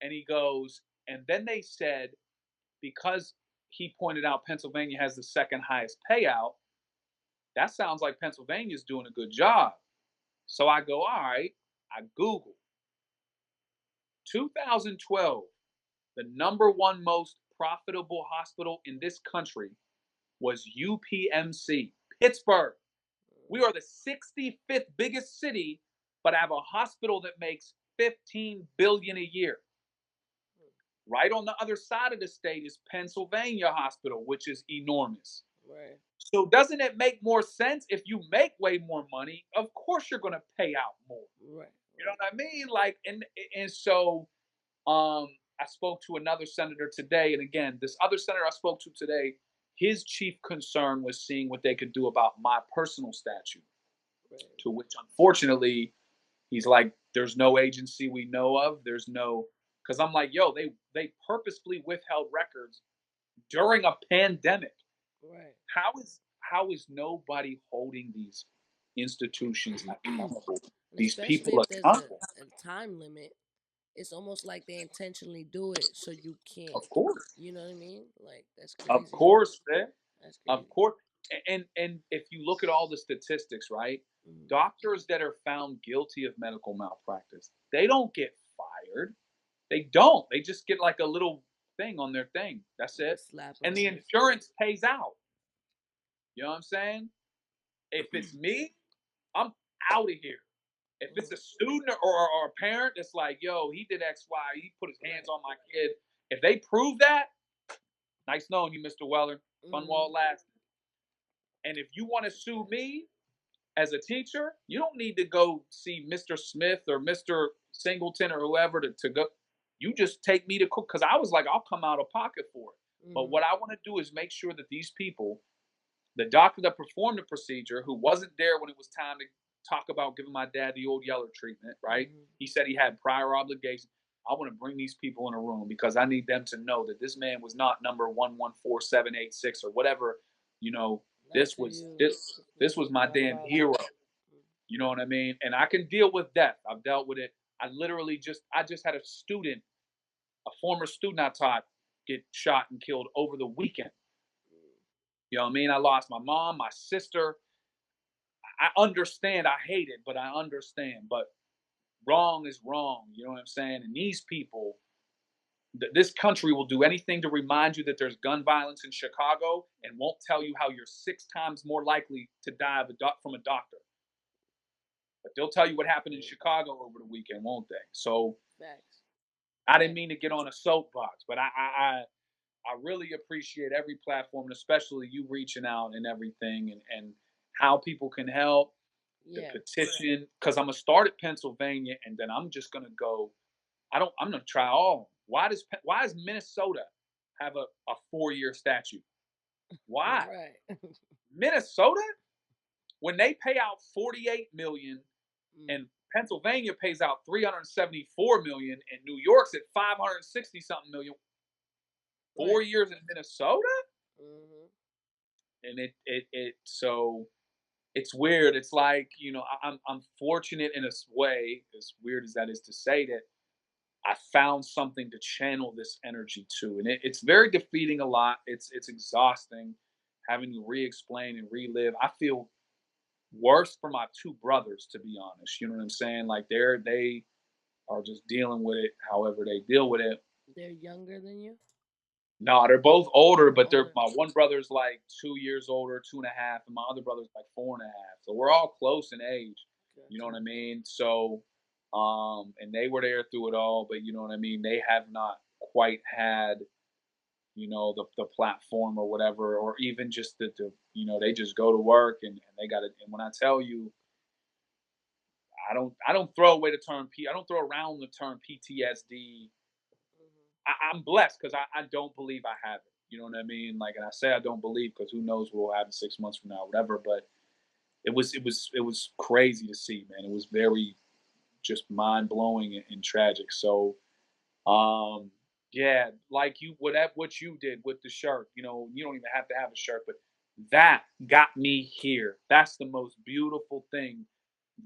and he goes, and then they said, because he pointed out Pennsylvania has the second highest payout, that sounds like Pennsylvania's doing a good job. So I go, all right, I Google. 2012, the number one most profitable hospital in this country was UPMC, Pittsburgh. We are the 65th biggest city, but have a hospital that makes $15 billion a year. Right on the other side of the state is Pennsylvania Hospital, which is enormous. Right. So doesn't it make more sense if you make way more money? Of course you're going to pay out more. Right. You know what I mean? Like, and so I spoke to another senator today, and again, this other senator I spoke to today, his chief concern was seeing what they could do about my personal statute. Right. To which, unfortunately, he's like, "There's no agency we know of. There's no," because I'm like, "Yo, they purposefully withheld records during a pandemic. Right? How is nobody holding these institutions accountable? These Especially people if there's accountable? a time limit. It's almost like they intentionally do it so you can't. Of course. You know what I mean? Like, that's crazy. Of course, man. That's crazy. Of course. And if you look at all the statistics, right? Doctors that are found guilty of medical malpractice, they don't get fired. They don't. They just get like a little thing on their thing. That's it. And the insurance pays out. You know what I'm saying? If it's me, I'm out of here. If it's a student or a parent that's like, yo, he did X, Y, he put his hands on my kid. If they prove that, nice knowing you, Mr. Weller. Fun while it lasted. And if you want to sue me as a teacher, you don't need to go see Mr. Smith or Mr. Singleton or whoever to go. You just take me to court, because I was like, I'll come out of pocket for it. But what I want to do is make sure that these people, the doctor that performed the procedure, who wasn't there when it was time to talk about giving my dad the old Yeller treatment, right? He said he had prior obligations. I want to bring these people in a room because I need them to know that this man was not number 114786 or whatever. This was my damn hero. You know what I mean? And I can deal with death. I've dealt with it. I just had a student, a former student I taught, get shot and killed over the weekend. You know what I mean? I lost my mom, my sister. I understand. I hate it, but I understand. But wrong is wrong. You know what I'm saying? And these people, this country will do anything to remind you that there's gun violence in Chicago and won't tell you how you're 6 times more likely to die from a doctor. But they'll tell you what happened in Chicago over the weekend, won't they? So I didn't mean to get on a soapbox, but I really appreciate every platform, and especially you reaching out and everything, and how people can help. The petition, because I'm gonna start at Pennsylvania, and then I'm just gonna go. I'm gonna try all. Why does Minnesota have a 4-year statute? Why? Right. Minnesota, when they pay out $48 million, and Pennsylvania pays out $374 million, and New York's at $560 something million. 4 years in Minnesota, and so it's weird. It's like, I'm fortunate in a way, as weird as that is to say, that I found something to channel this energy to, and it's very defeating a lot. It's exhausting having to re-explain and relive. I feel worse for my 2 brothers, to be honest. You know what I'm saying? Like they are just dealing with it however they deal with it. They're younger than you? No, they're both older, but my one brother's like 2 years older, 2.5, and my other brother's like 4.5. So we're all close in age. Gotcha. You know what I mean? So, and they were there through it all, but you know what I mean? They have not quite had the platform or whatever, or even just they just go to work and they got it. And when I tell you, I don't throw away the term I don't throw around the term PTSD. I'm blessed because I don't believe I have it. You know what I mean? Like, and I say I don't believe because who knows what will happen 6 months from now, whatever. But it was crazy to see, man. It was very just mind blowing and tragic. So, um, yeah, like what you did with the shirt. You don't even have to have a shirt, but that got me here. That's the most beautiful thing.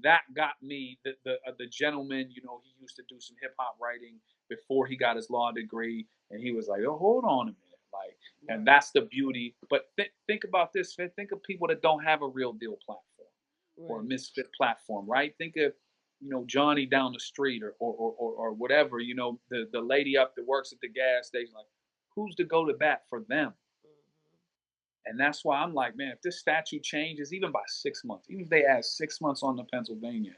That got me. The gentleman, he used to do some hip hop writing before he got his law degree, and he was like, "Oh, hold on a minute," like, and that's the beauty. But think about this. Think of people that don't have a real deal platform or a Right. misfit platform, right? Think of Johnny down the street or whatever, the lady up that works at the gas station, like, who's to go to bat for them? And that's why I'm like, man, if this statute changes even by 6 months, even if they add 6 months on to Pennsylvania,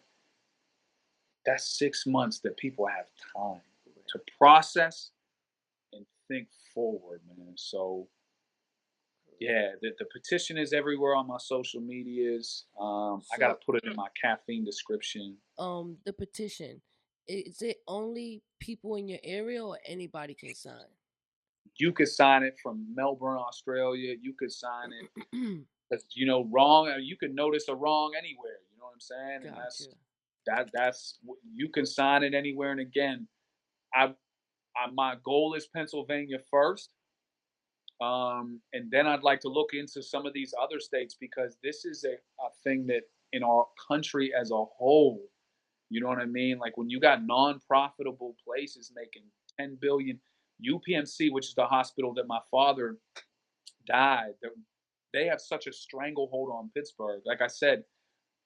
that's 6 months that people have time to process and think forward, man. So yeah, the petition is everywhere on my social medias. I got to So, put it in my caffeine description. the petition, is it only people in your area or anybody can sign? You could sign it from Melbourne, Australia. You could sign it because wrong. You could notice a wrong anywhere. You know what I'm saying? And Gotcha. you can sign it anywhere. And again, I, my goal is Pennsylvania first, and then I'd like to look into some of these other states because this is a thing that in our country as a whole. You know what I mean? Like when you got non-profitable places making 10 billion, UPMC, which is the hospital that my father died, they have such a stranglehold on Pittsburgh. Like I said,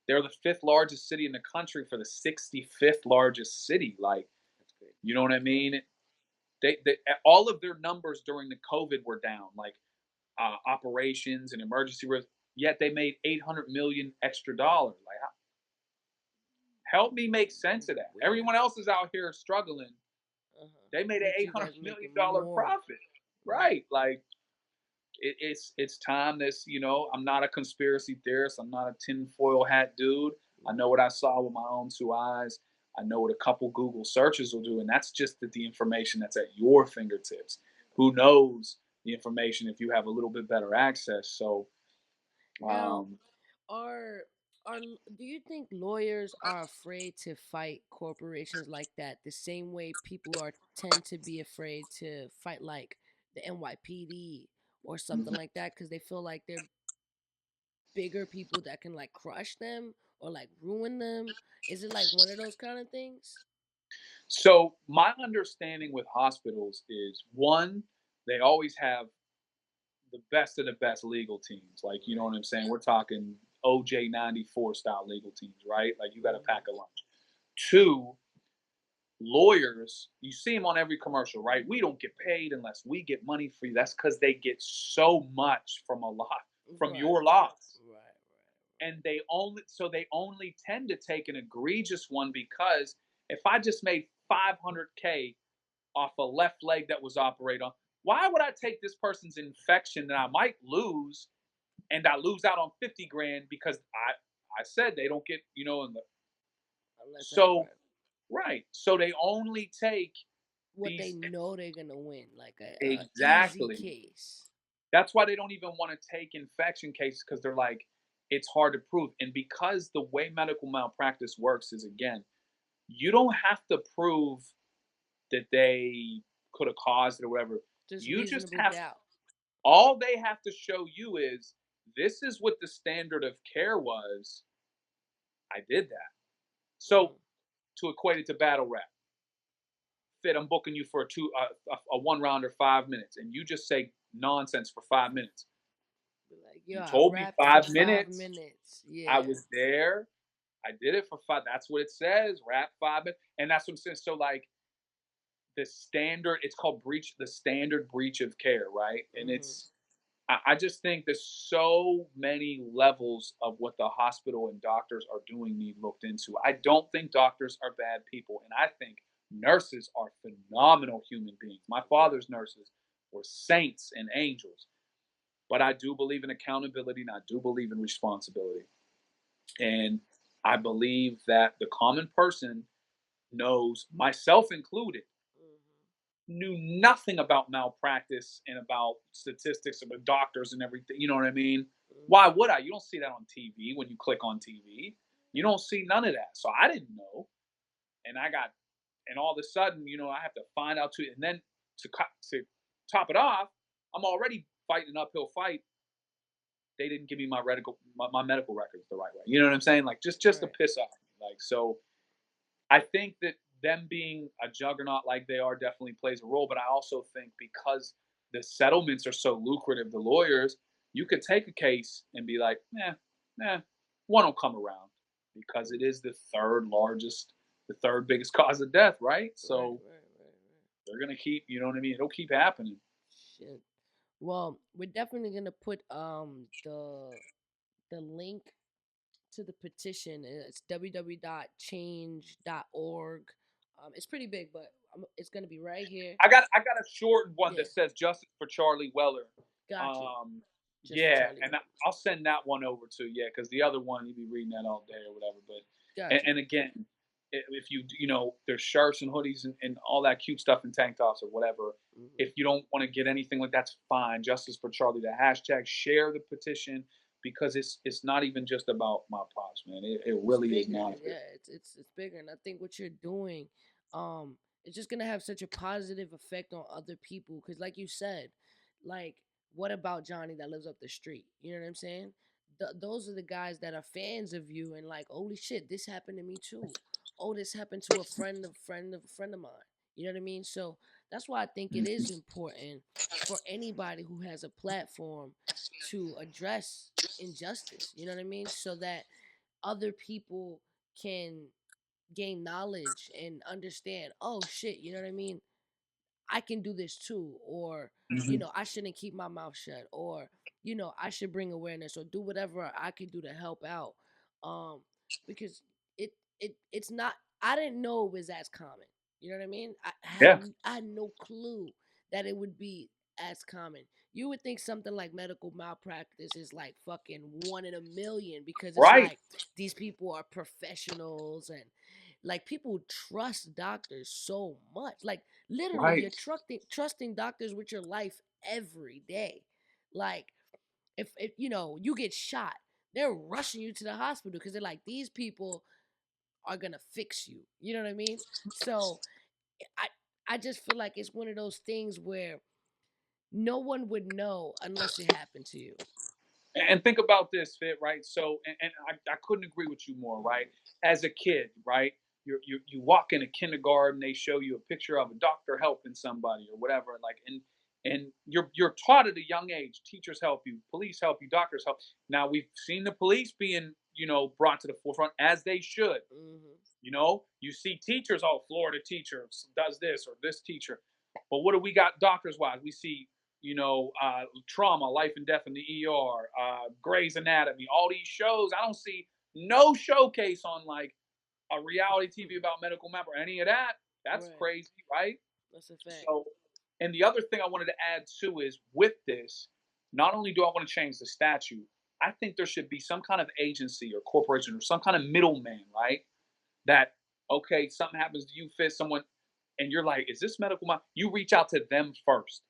they're the fifth largest city in the country for the 65th largest city. Like, That's great. you know what I mean? They all of their numbers during the COVID were down, like operations and emergency rooms. Yet they made 800 million extra dollars. Like, help me make sense of that. Weird. Everyone else is out here struggling. They made an But eight you hundred guys million making dollar more. profit, right? Like it's time. I'm not a conspiracy theorist. I'm not a tinfoil hat dude. I know what I saw with my own two eyes. I know what a couple Google searches will do, and that's just the information that's at your fingertips. Who knows the information if you have a little bit better access? So, Now, um, are do you think lawyers are afraid to fight corporations like that the same way people are tend to be afraid to fight like the NYPD or something like that because they feel like they're bigger people that can like crush them or like ruin them? Is it like one of those kind of things? so my understanding with hospitals is one, they always have the best of the best legal teams. Like, you know Right. what I'm saying? We're talking OJ 94 style legal teams, right? Like, you got to pack a lunch. Two, lawyers, you see them on every commercial, right? We don't get paid unless we get money for you. That's because they get so much from Right. your loss. Right. And they only tend to take an egregious one because if I just made 500K off a left leg that was operated on, why would I take this person's infection that I might lose and I lose out on 50 grand because I said they don't get, in the Unless so right. right. So they only take What they these know they're gonna win, like a easy exactly. case. That's why they don't even want to take infection cases because they're like, it's hard to prove. And because the way medical malpractice works is again, you don't have to prove that they could have caused it or whatever. Just You just reasonable have doubt. all they have to show you is this is what the standard of care was. I did that. So Mm. to equate it to battle rap, Fit, I'm booking you for a one rounder 5 minutes, and you just say nonsense for 5 minutes. Be like, yo, You I told me rapped for five 5 minutes. minutes. I Yeah. was there. I did it for five. That's what it says. Rap 5 minutes, and that's what I'm saying. So like the standard, it's called breach. The standard breach of care, right? And Hmm. I just think there's so many levels of what the hospital and doctors are doing need looked into. I don't think doctors are bad people, and I think nurses are phenomenal human beings. My Right. father's nurses, We're saints and angels. But I do believe in accountability and I do believe in responsibility. And I believe that the common person knows, myself included, knew nothing about malpractice and about statistics about doctors and everything. You know what I mean? Why would I? You don't see that on TV when you click on TV. You don't see none of that. So I didn't know. And and all of a sudden, I have to find out too. And then to top it off, I'm already fighting an uphill fight. They didn't give me my medical records the right way. You know what I'm saying? Like just to Right. piss off me. Like so, I think that them being a juggernaut like they are definitely plays a role. But I also think because the settlements are so lucrative, the lawyers, you could take a case and be like, one will come around because it is the third biggest cause of death, right? Right. So Right. they're gonna keep, you know what I mean? It'll keep happening. Shit. Well, we're definitely gonna put the link to the petition. It's www.change.org. It's pretty big, but it's gonna be right here. I got a short one Yeah, that says justice for Charlie Weller. got you. Um, Just for yeah, Charlie and Weller. I'll send that one over to you because the other one you'd be reading that all day or whatever. But Got you. and again, if there's shirts and hoodies and all that cute stuff and tank tops or whatever. Mm-hmm. If you don't want to get anything like that's fine. Justice for Charlie. The hashtag share the petition because it's not even just about my pops, man. It It's really is bigger. not. Yeah, it's bigger, and I think what you're doing, um, it's just gonna have such a positive effect on other people. Cause like you said, like what about Johnny that lives up the street? You know what I'm saying? Those are the guys that are fans of you and like, holy shit, this happened to me too. Oh, this happened to a friend of friend of a friend of mine. You know what I mean? So that's why I think it is important for anybody who has a platform to address injustice. You know what I mean? So that other people can gain knowledge and understand, oh shit, you know what I mean? I can do this too. Or, Mhm. I shouldn't keep my mouth shut. Or, I should bring awareness or do whatever I can do to help out. Um, because it's not I didn't know it was as common. You know what I mean? Yeah. I had no clue that it would be as common. You would think something like medical malpractice is like fucking one in a million because it's Right. like these people are professionals and like people trust doctors so much. Like literally Right. you're trusting doctors with your life every day. Like if you get shot, they're rushing you to the hospital because they're like these people are gonna fix you. You know what I mean? So I I just feel like it's one of those things where no one would know unless it happened to you. And think about this, Fit, right? So, and I couldn't agree with you more, right? As a kid, right? You walk in a kindergarten, they show you a picture of a doctor helping somebody or whatever, like, and you're taught at a young age. Teachers help you, police help you, doctors help. Now we've seen the police being, brought to the forefront as they should. Hmm. You see teachers, oh, Florida teacher does this or this teacher. But what do we got doctors wise? We see, trauma, life and death in the ER, Grey's Anatomy, all these shows. I don't see no showcase on like a reality TV about medical map or any of that. That's Right. crazy, right? That's a fact. So, and the other thing I wanted to add too is with this, not only do I want to change the statute, I think there should be some kind of agency or corporation or some kind of middleman, right? That okay, something happens to you, fit someone, and you're like, is this medical? You reach out to them first,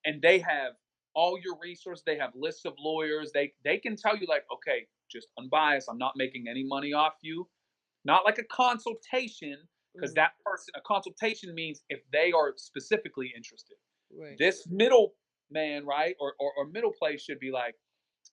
and they have all your resources. They have lists of lawyers. They can tell you like, okay, just unbiased. I'm not making any money off you. Not like a consultation, because Hmm. that person, a consultation means if they are specifically interested. Right. This middle man, right, or middle place should be like,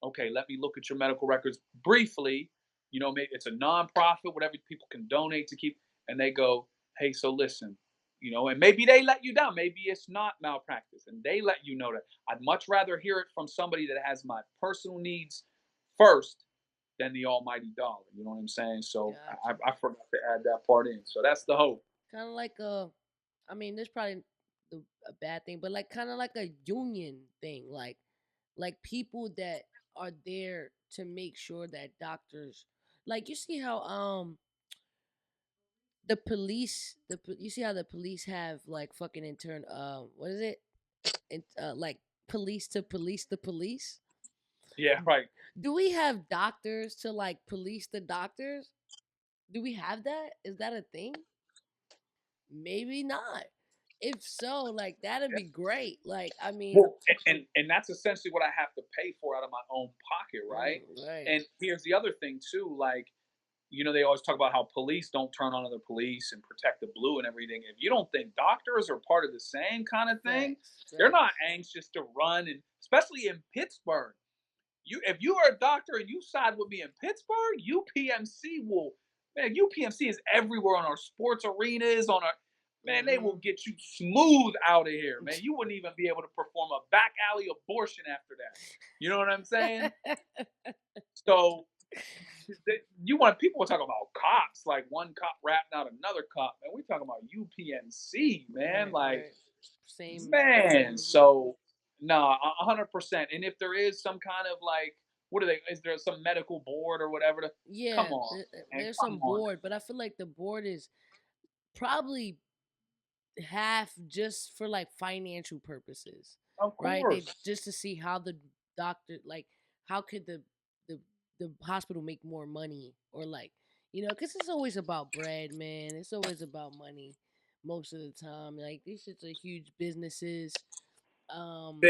okay, let me look at your medical records briefly. Maybe it's a nonprofit, whatever people can donate to keep, and they go, hey, so listen, and maybe they let you down. Maybe it's not malpractice, and they let you know that. I'd much rather hear it from somebody that has my personal needs first than the almighty dollar. You know what I'm saying? So Gotcha. I forgot to add that part in. So that's the hope. Kind of like I mean, there's probably a bad thing, but like kind of like a union thing, like people that are there to make sure that doctors, like you see how the police, you see how the police have like fucking intern what is it? like police to police to police. Yeah, right. Do we have doctors to like police the doctors? Do we have that? Is that a thing? Maybe not. If so, like that'd Yeah. be great. Like, I mean, Well, and that's essentially what I have to pay for out of my own pocket, right? right. And here's the other thing too, like, they always talk about how police don't turn on other police and protect the blue and everything. If you don't think doctors are part of the same kind of thing, Facts. they're not Facts. anxious to run, and especially in Pittsburgh. If you are a doctor and you side with me in Pittsburgh, UPMC will, man, UPMC is everywhere on our sports arenas, on our, man, they will get you smooth out of here, man. You wouldn't even be able to perform a back alley abortion after that. You know what I'm saying? So you want people talking about cops, like one cop ratting out another cop, man. We talking about UPMC, man. Like, Same. man. So no, 100%. And if there is some kind of like, what are they? Is there some medical board or whatever? Come Yeah, on, man. there's Come some on. board, but I feel like the board is probably half just for like financial purposes, Of right? They course. just to see how the doctor, like, how could the the hospital make more money, or like, because it's always about bread, man. It's always about money most of the time. Like, these shits are huge businesses.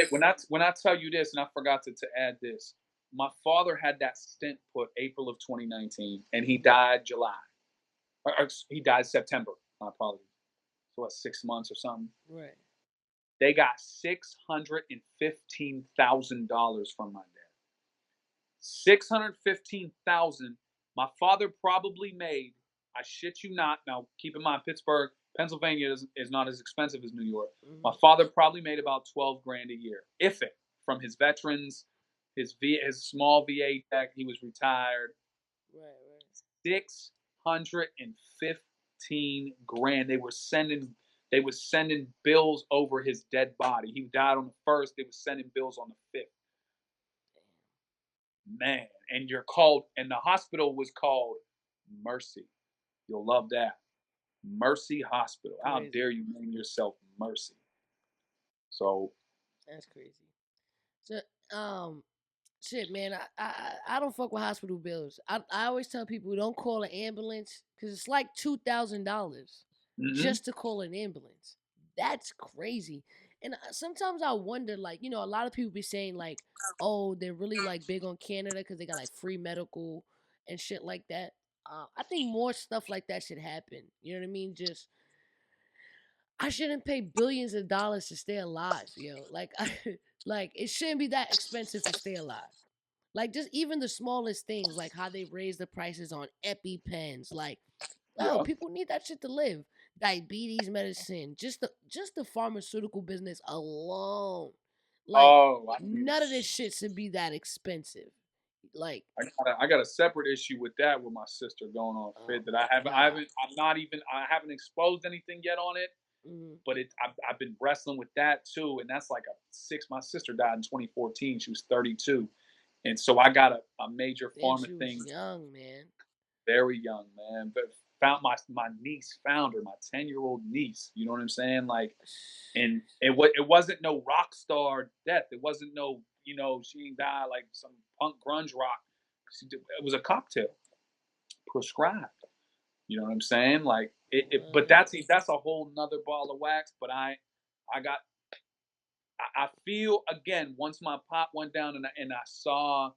When I tell you this, and I forgot to add this, my father had that stent put April of 2019, and he died July. Or he died September. My apologies. So what, 6 months or something? Right. They got $615,000 from my dad. 615,000. My father probably made. I shit you not. Now keep in mind, Pittsburgh, Pennsylvania is not as expensive as New York. My father probably made about 12 grand a year, if it, from his veterans, his small VA tech. He was retired. Right. 615 grand. They were sending bills over his dead body. He died on the first. They were sending bills on the fifth. Man, and the hospital was called Mercy. You'll love that. Mercy Hospital. How Crazy. dare you name yourself Mercy? So That's crazy. So, shit, man, I don't fuck with hospital bills. I always tell people, don't call an ambulance because it's like $2,000 just to call an ambulance. That's crazy. And sometimes I wonder, like, a lot of people be saying like, oh, they're really like big on Canada because they got like free medical and shit like that. I think more stuff like that should happen. You know what I mean? Just, I shouldn't pay billions of dollars to stay alive, yo. Like, like it shouldn't be that expensive to stay alive. Like, just even the smallest things, like how they raise the prices on EpiPens. Like, oh, yeah. people need that shit to live. Diabetes medicine, just the pharmaceutical business alone. Like, Oh, none of this shit should be that expensive. Like, I got a separate issue with that with my sister going on oh fit that my god. I haven't exposed anything yet on it, but I've been wrestling with that too, and that's like my sister died in 2014. She was 32, and so I got a major Damn, pharma she was thing. young, man. Very young, man. But found my niece found her, my 10-year-old niece. You know what I'm saying? Like, and it wasn't no rock star death. It wasn't no, she ain't died like some punk grunge rock. It was a cocktail prescribed. You know what I'm saying? Like but that's a whole nother ball of wax. But I feel again once my pop went down and I saw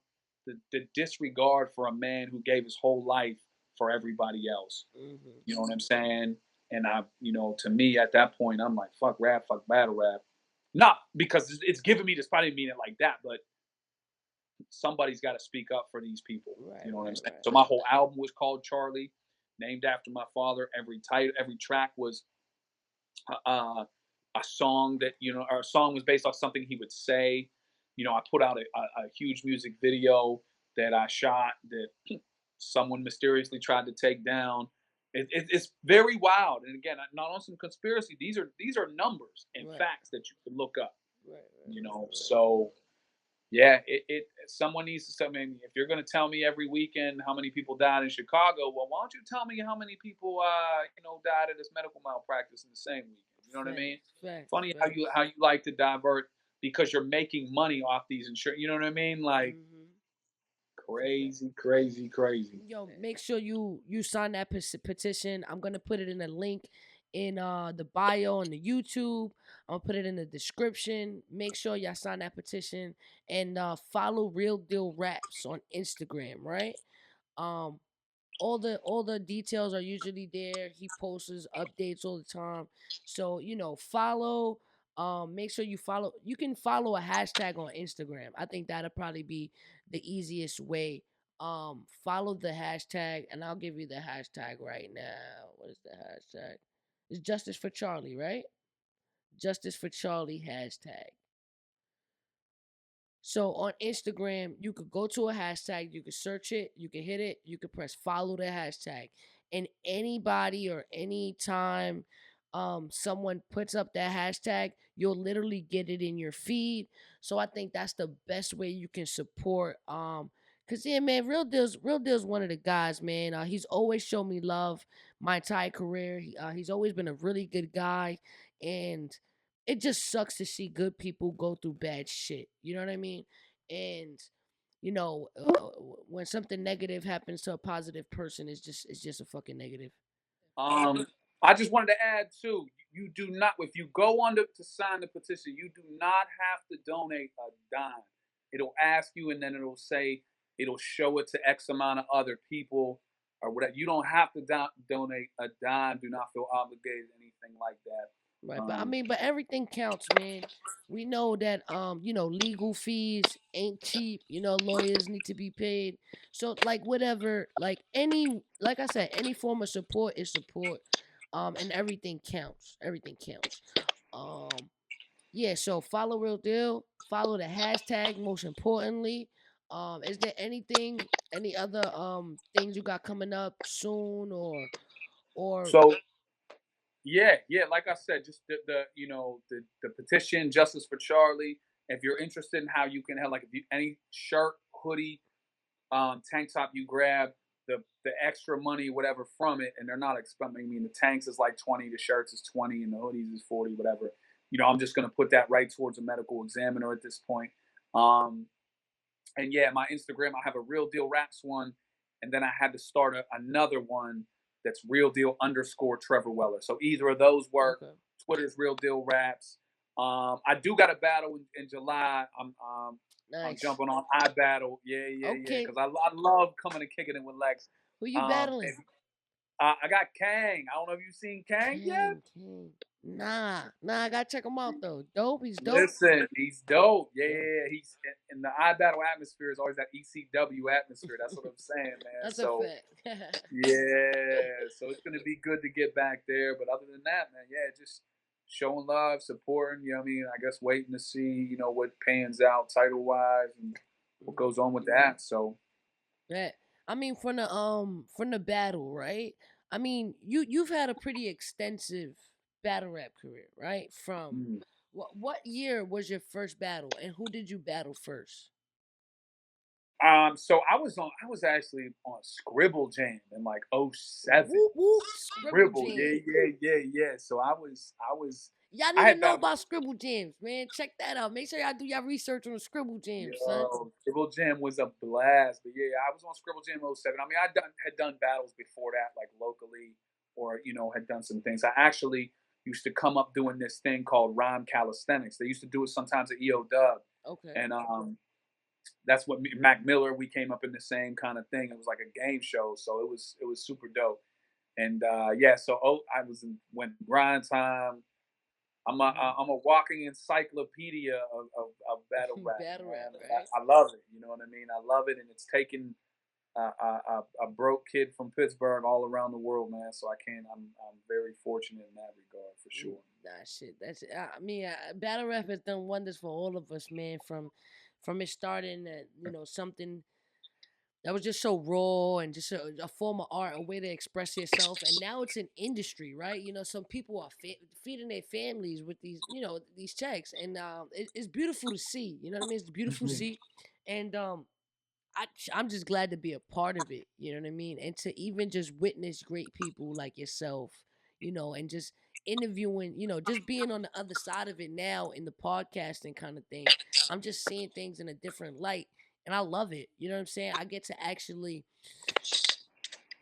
the disregard for a man who gave his whole life for everybody else. You know what I'm saying? And to me at that point, I'm like, fuck rap, fuck battle rap. Not because it's giving me this. I didn't mean it like that, but somebody's got to speak up for these people. Right, You know what I'm saying? right. So my whole album was called Charlie, named after my father. Every track was a song that our song was based off something he would say. I put out a huge music video that I shot that someone mysteriously tried to take down. It's very wild, and again, not on some conspiracy. These are numbers and facts that you can look up. So yeah, someone needs to tell me if you're going to tell me every weekend how many people died in Chicago. Well, why don't you tell me how many people died of this medical malpractice in the same weekend? You know what I mean? Facts, Funny facts. how you like to divert because you're making money off these insurance. You know what I mean? Like crazy, crazy, crazy. Yo, make sure you sign that petition. I'm gonna put it in a link in the bio on the YouTube. I'll put it in the description. Make sure y'all sign that petition and follow Real Deal Raps on Instagram, right? Um, all the details are usually there. He posts updates all the time. So, follow. Make sure you follow. You can follow a hashtag on Instagram. I think that'll probably be the easiest way. Follow the hashtag, and I'll give you the hashtag right now. What is the hashtag? It's Justice for Charlie, right? Justice for Charlie hashtag. So on Instagram, you could go to a hashtag, you could search it, you could hit it, you could press follow the hashtag. And anybody or anytime someone puts up that hashtag, you'll literally get it in your feed. So I think that's the best way you can support cause yeah, man, Real Deal's one of the guys, man. He's always shown me love my entire career. He's always been a really good guy, and it just sucks to see good people go through bad shit. You know what I mean? And when something negative happens to a positive person, it's just a fucking negative. I just wanted to add too. You do not, if you go on to sign the petition, you do not have to donate a dime. It'll ask you, and then it'll show it to X amount of other people or whatever. You don't have to donate a dime. Do not feel obligated, anything like that. Right, but everything counts, man. We know that legal fees ain't cheap. Lawyers need to be paid. So like whatever, like I said, any form of support is support. And everything counts. Everything counts. Yeah, so follow Real Deal, follow the hashtag most importantly. Is there any other things you got coming up soon or So yeah, like I said, just the petition, Justice for Charlie. If you're interested in how you can have, like, if you, any shirt, hoodie, tank top you grab, the extra money, whatever, from it, and they're not expecting. I mean, the tanks is like 20, the shirts is 20, and the hoodies is 40, whatever. I'm just gonna put that right towards a medical examiner at this point. Um, and yeah, my Instagram, I have a Real Deal Raps one, and then I had to start another one that's Real Deal _ Trevor Weller. So either of those work. okay. Twitter's Real Deal Raps. I do got a battle in July. I'm Nice. jumping on iBattle. Yeah. Okay. Because I love coming and kicking it with Lex. Who you battling? I got Kang. I don't know if you've seen Kang yet. King. Nah, I gotta check him out though. Dope, he's dope. Listen, he's dope. Yeah. He's in the iBattle atmosphere is always that ECW atmosphere. That's what I'm saying, man. That's so a fact. yeah, so it's gonna be good to get back there. But other than that, man, yeah, just showing love, supporting. You know what I mean? I guess waiting to see what pans out title wise and what goes on with that. So Yeah. I mean, from the battle, right? I mean, you've had a pretty extensive battle rap career, right? From mm. what year was your first battle, and who did you battle first? So I was actually on Scribble Jam in like '07. Whoop whoop, Scribble, Jam. yeah. So Y'all I need to had know battled. about Scribble Jams, man. Check that out. Make sure y'all do your research on Scribble Jams, son. Yo, Scribble Jam was a blast. But yeah, I was on Scribble Jam '07. I mean, had done battles before that, like locally, or had done some things. I actually used to come up doing this thing called rhyme calisthenics. They used to do it sometimes at EO Dub, Okay. and that's what Mac Miller. We came up in the same kind of thing. It was like a game show, so it was super dope. And yeah, so I was when grind time. I'm a walking encyclopedia of battle rap. Battle rap, Man. right? I love it. You know what I mean? I love it, and it's taken a broke kid from Pittsburgh all around the world, man. So I'm very fortunate in that regard for sure. Nah, shit. That's it. I mean, battle rap has done wonders for all of us, man. From it starting at something that was just so raw and just a form of art, a way to express yourself, and now it's an industry, right? Some people are feeding their families with these checks, and it's beautiful to see. You know what I mean? It's beautiful to see, and I'm just glad to be a part of it. You know what I mean? And to even just witness great people like yourself, and just interviewing, just being on the other side of it now in the podcasting kind of thing. I'm just seeing things in a different light, and I love it. You know what I'm saying? I get to actually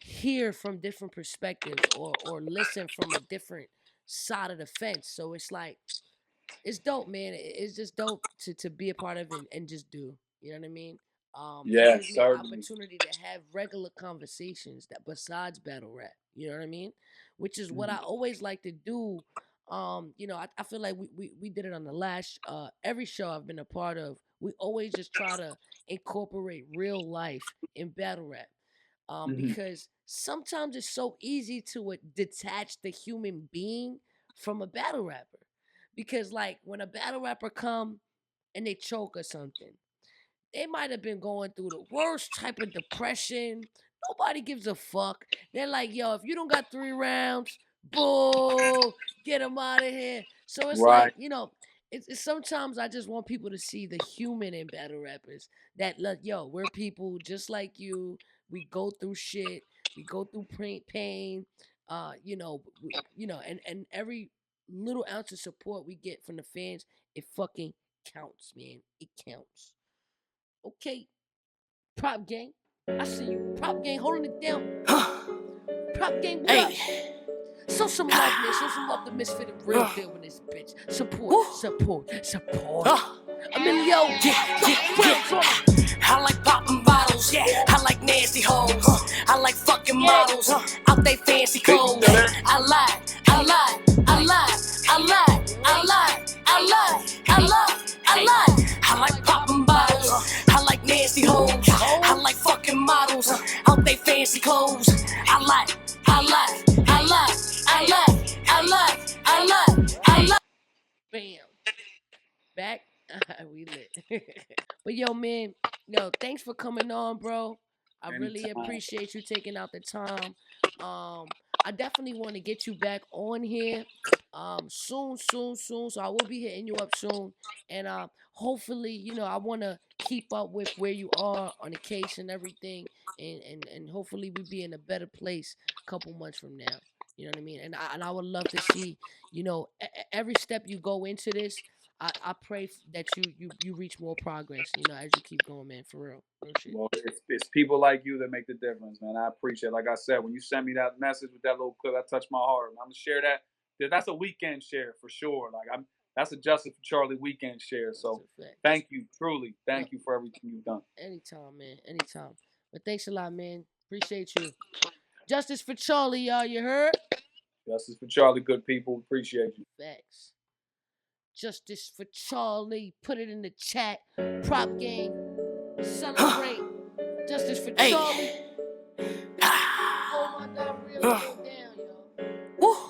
hear from different perspectives or listen from a different side of the fence. So it's like it's dope, man. It's just dope to be a part of it and just do. You know what I mean? It Yes, gives me an certainly. opportunity to have regular conversations that besides battle rap. You know what I mean? Which is what I always like to do. I feel like we did it on the last every show I've been a part of. We always just try to incorporate real life in battle rap. Because sometimes it's so easy to detach the human being from a battle rapper. Because like when a battle rapper come and they choke or something, they might have been going through the worst type of depression. Nobody gives a fuck. They're like, yo, if you don't got 3 rounds, boo, get them out of here. So it's Right. like, it's sometimes I just want people to see the human in battle rappers. That like, yo, we're people just like you. We go through shit. We go through pain. And every little ounce of support we get from the fans, it fucking counts, man. It counts. Okay, prop gang. I see you. Prop gang holding it down. Prop gang, what up? Show some love, man. Show some love to Ms.Fit and real deal with this bitch. Support. Emilio, I like popping bottles, I like nasty hoes, I like fucking models, out they fancy clothes. I lie, I lie, I lie, I lie, I lie, I lie, I lie, I lie. I like popping bottles, I like nasty hoes, I like fucking models, out they fancy clothes. I lie, I lie, I lie, I lie, I lie, I lie, I lie. bam. Back. We lit. But yo, man, thanks for coming on, bro. I really Anytime. appreciate you taking out the time. I definitely want to get you back on here. Soon. So I will be hitting you up soon. And hopefully, I want to keep up with where you are on the case and everything. And hopefully we be in a better place a couple months from now. You know what I mean? And I would love to see, every step you go into this, I pray that you reach more progress, as you keep going, man. For real shit. Well, it's people like you that make the difference, man. I appreciate it. Like I said, when you sent me that message with that little clip, that touched my heart. I'm gonna share that. That's a weekend share for sure. That's a Justice for Charlie weekend share. So thank you, truly. Thank you for everything you've done. Anytime, man. Anytime. But thanks a lot, man. Appreciate you. Justice for Charlie, y'all. You heard? Justice for Charlie, good people. Appreciate you. Facts. Justice for Charlie. Put it in the chat. Prop gang. Celebrate. Justice for Charlie. Oh my God, really go down, y'all.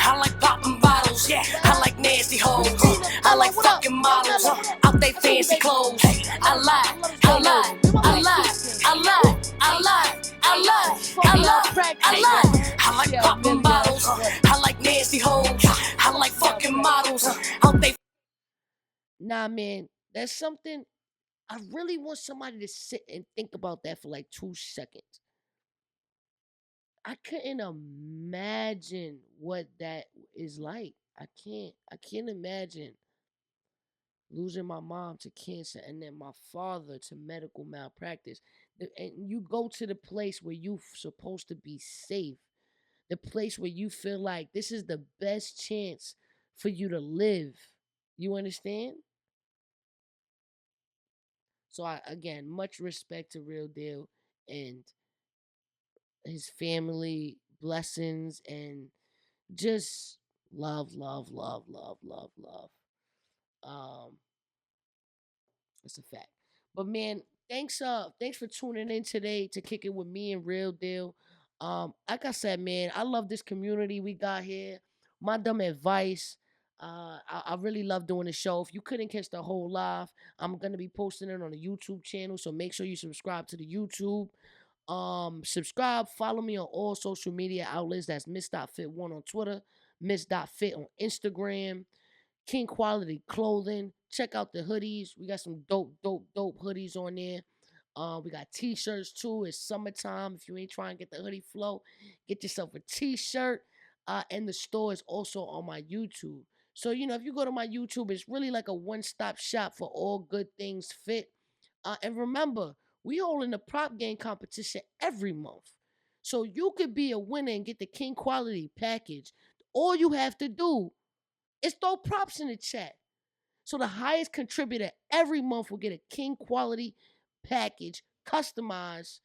I like popping bottles, I like nasty hoes, I like fucking models, out they fancy clothes. I lie, I lie, I lie, I lie, I lie, I lie, I lie, I lie. I like popping bottles, I like nasty hoes, I like fucking models, out they. Nah, man, that's something I really want somebody to sit and think about that for like 2 seconds. I couldn't imagine what that is like. I can't imagine losing my mom to cancer and then my father to medical malpractice. And you go to the place where you're supposed to be safe, the place where you feel like this is the best chance for you to live. You understand? So again, much respect to Real Deal and his family, blessings, and just love. Um, it's a fact. But man, thanks for tuning in today to kick it with me and Real Deal. Like I said, man, I love this community we got here. My dumb advice. I really love doing the show. If you couldn't catch the whole live, I'm gonna be posting it on the YouTube channel. So make sure you subscribe to the YouTube. Subscribe, follow me on all social media outlets. That's Ms.Fit1 on Twitter, Ms.Fit on Instagram, King Quality Clothing. Check out the hoodies. We got some dope hoodies on there. We got t-shirts too. It's summertime. If you ain't trying to get the hoodie flow, get yourself a t-shirt. And the store is also on my YouTube. So, if you go to my YouTube, it's really like a one-stop shop for all good things fit. And remember, we holding a prop game competition every month. So you could be a winner and get the King quality package. All you have to do is throw props in the chat. So the highest contributor every month will get a King quality package customized.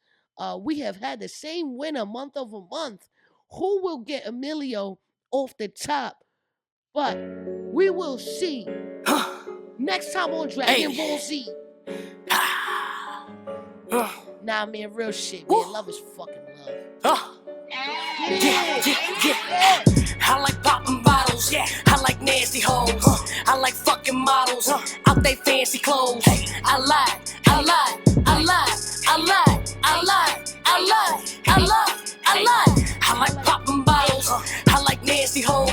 We have had the same winner month over month. Who will get Emilio off the top? But we will see next time on Dragon Ball Z. Nah, man, real shit, man. Love is fucking love. Yeah. I like popping bottles, I like nasty hoes, I like fucking models, out they fancy clothes. I lie, I lie, I lie, I lie, I lie, I lie, I lie, I lie. I like popping bottles, I like nasty hoes,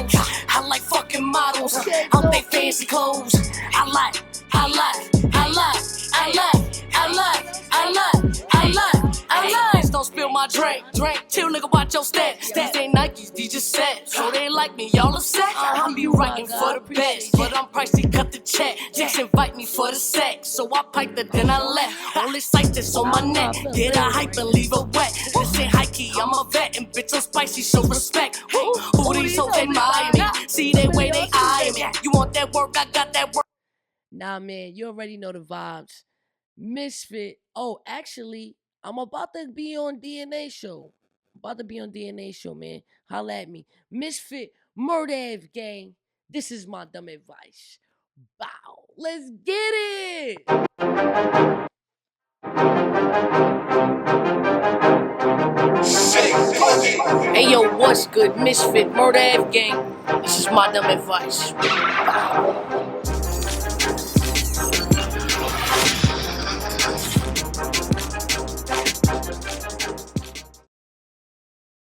I like fucking models, out they fancy clothes. I lie, I lie, I lie, I lie, I lie, I lie, I lie, I lie. Don't spill my drink. Chill, nigga, watch your steps. These ain't Nikes, these just sets. So they like me, y'all upset. I be writing for the best, but I'm pricey, cut the check. Chicks invite me for the sex, so I piped it, then I left. All this ice that's on my neck, get a hype and leave her wet. This ain't high key, I'm a vet, and bitch, I'm spicy, show respect. Who these hoes admire me? See they way they eye me. You want that work? I got that work. Nah, man, you already know the vibes. Misfit. Oh, actually, I'm about to be on DNA show. Man. Holla at me. Misfit, Murdev gang. This is my dumb advice. Bow. Let's get it. Hey, yo, what's good? Misfit, Murdev gang. This is my dumb advice. Bow.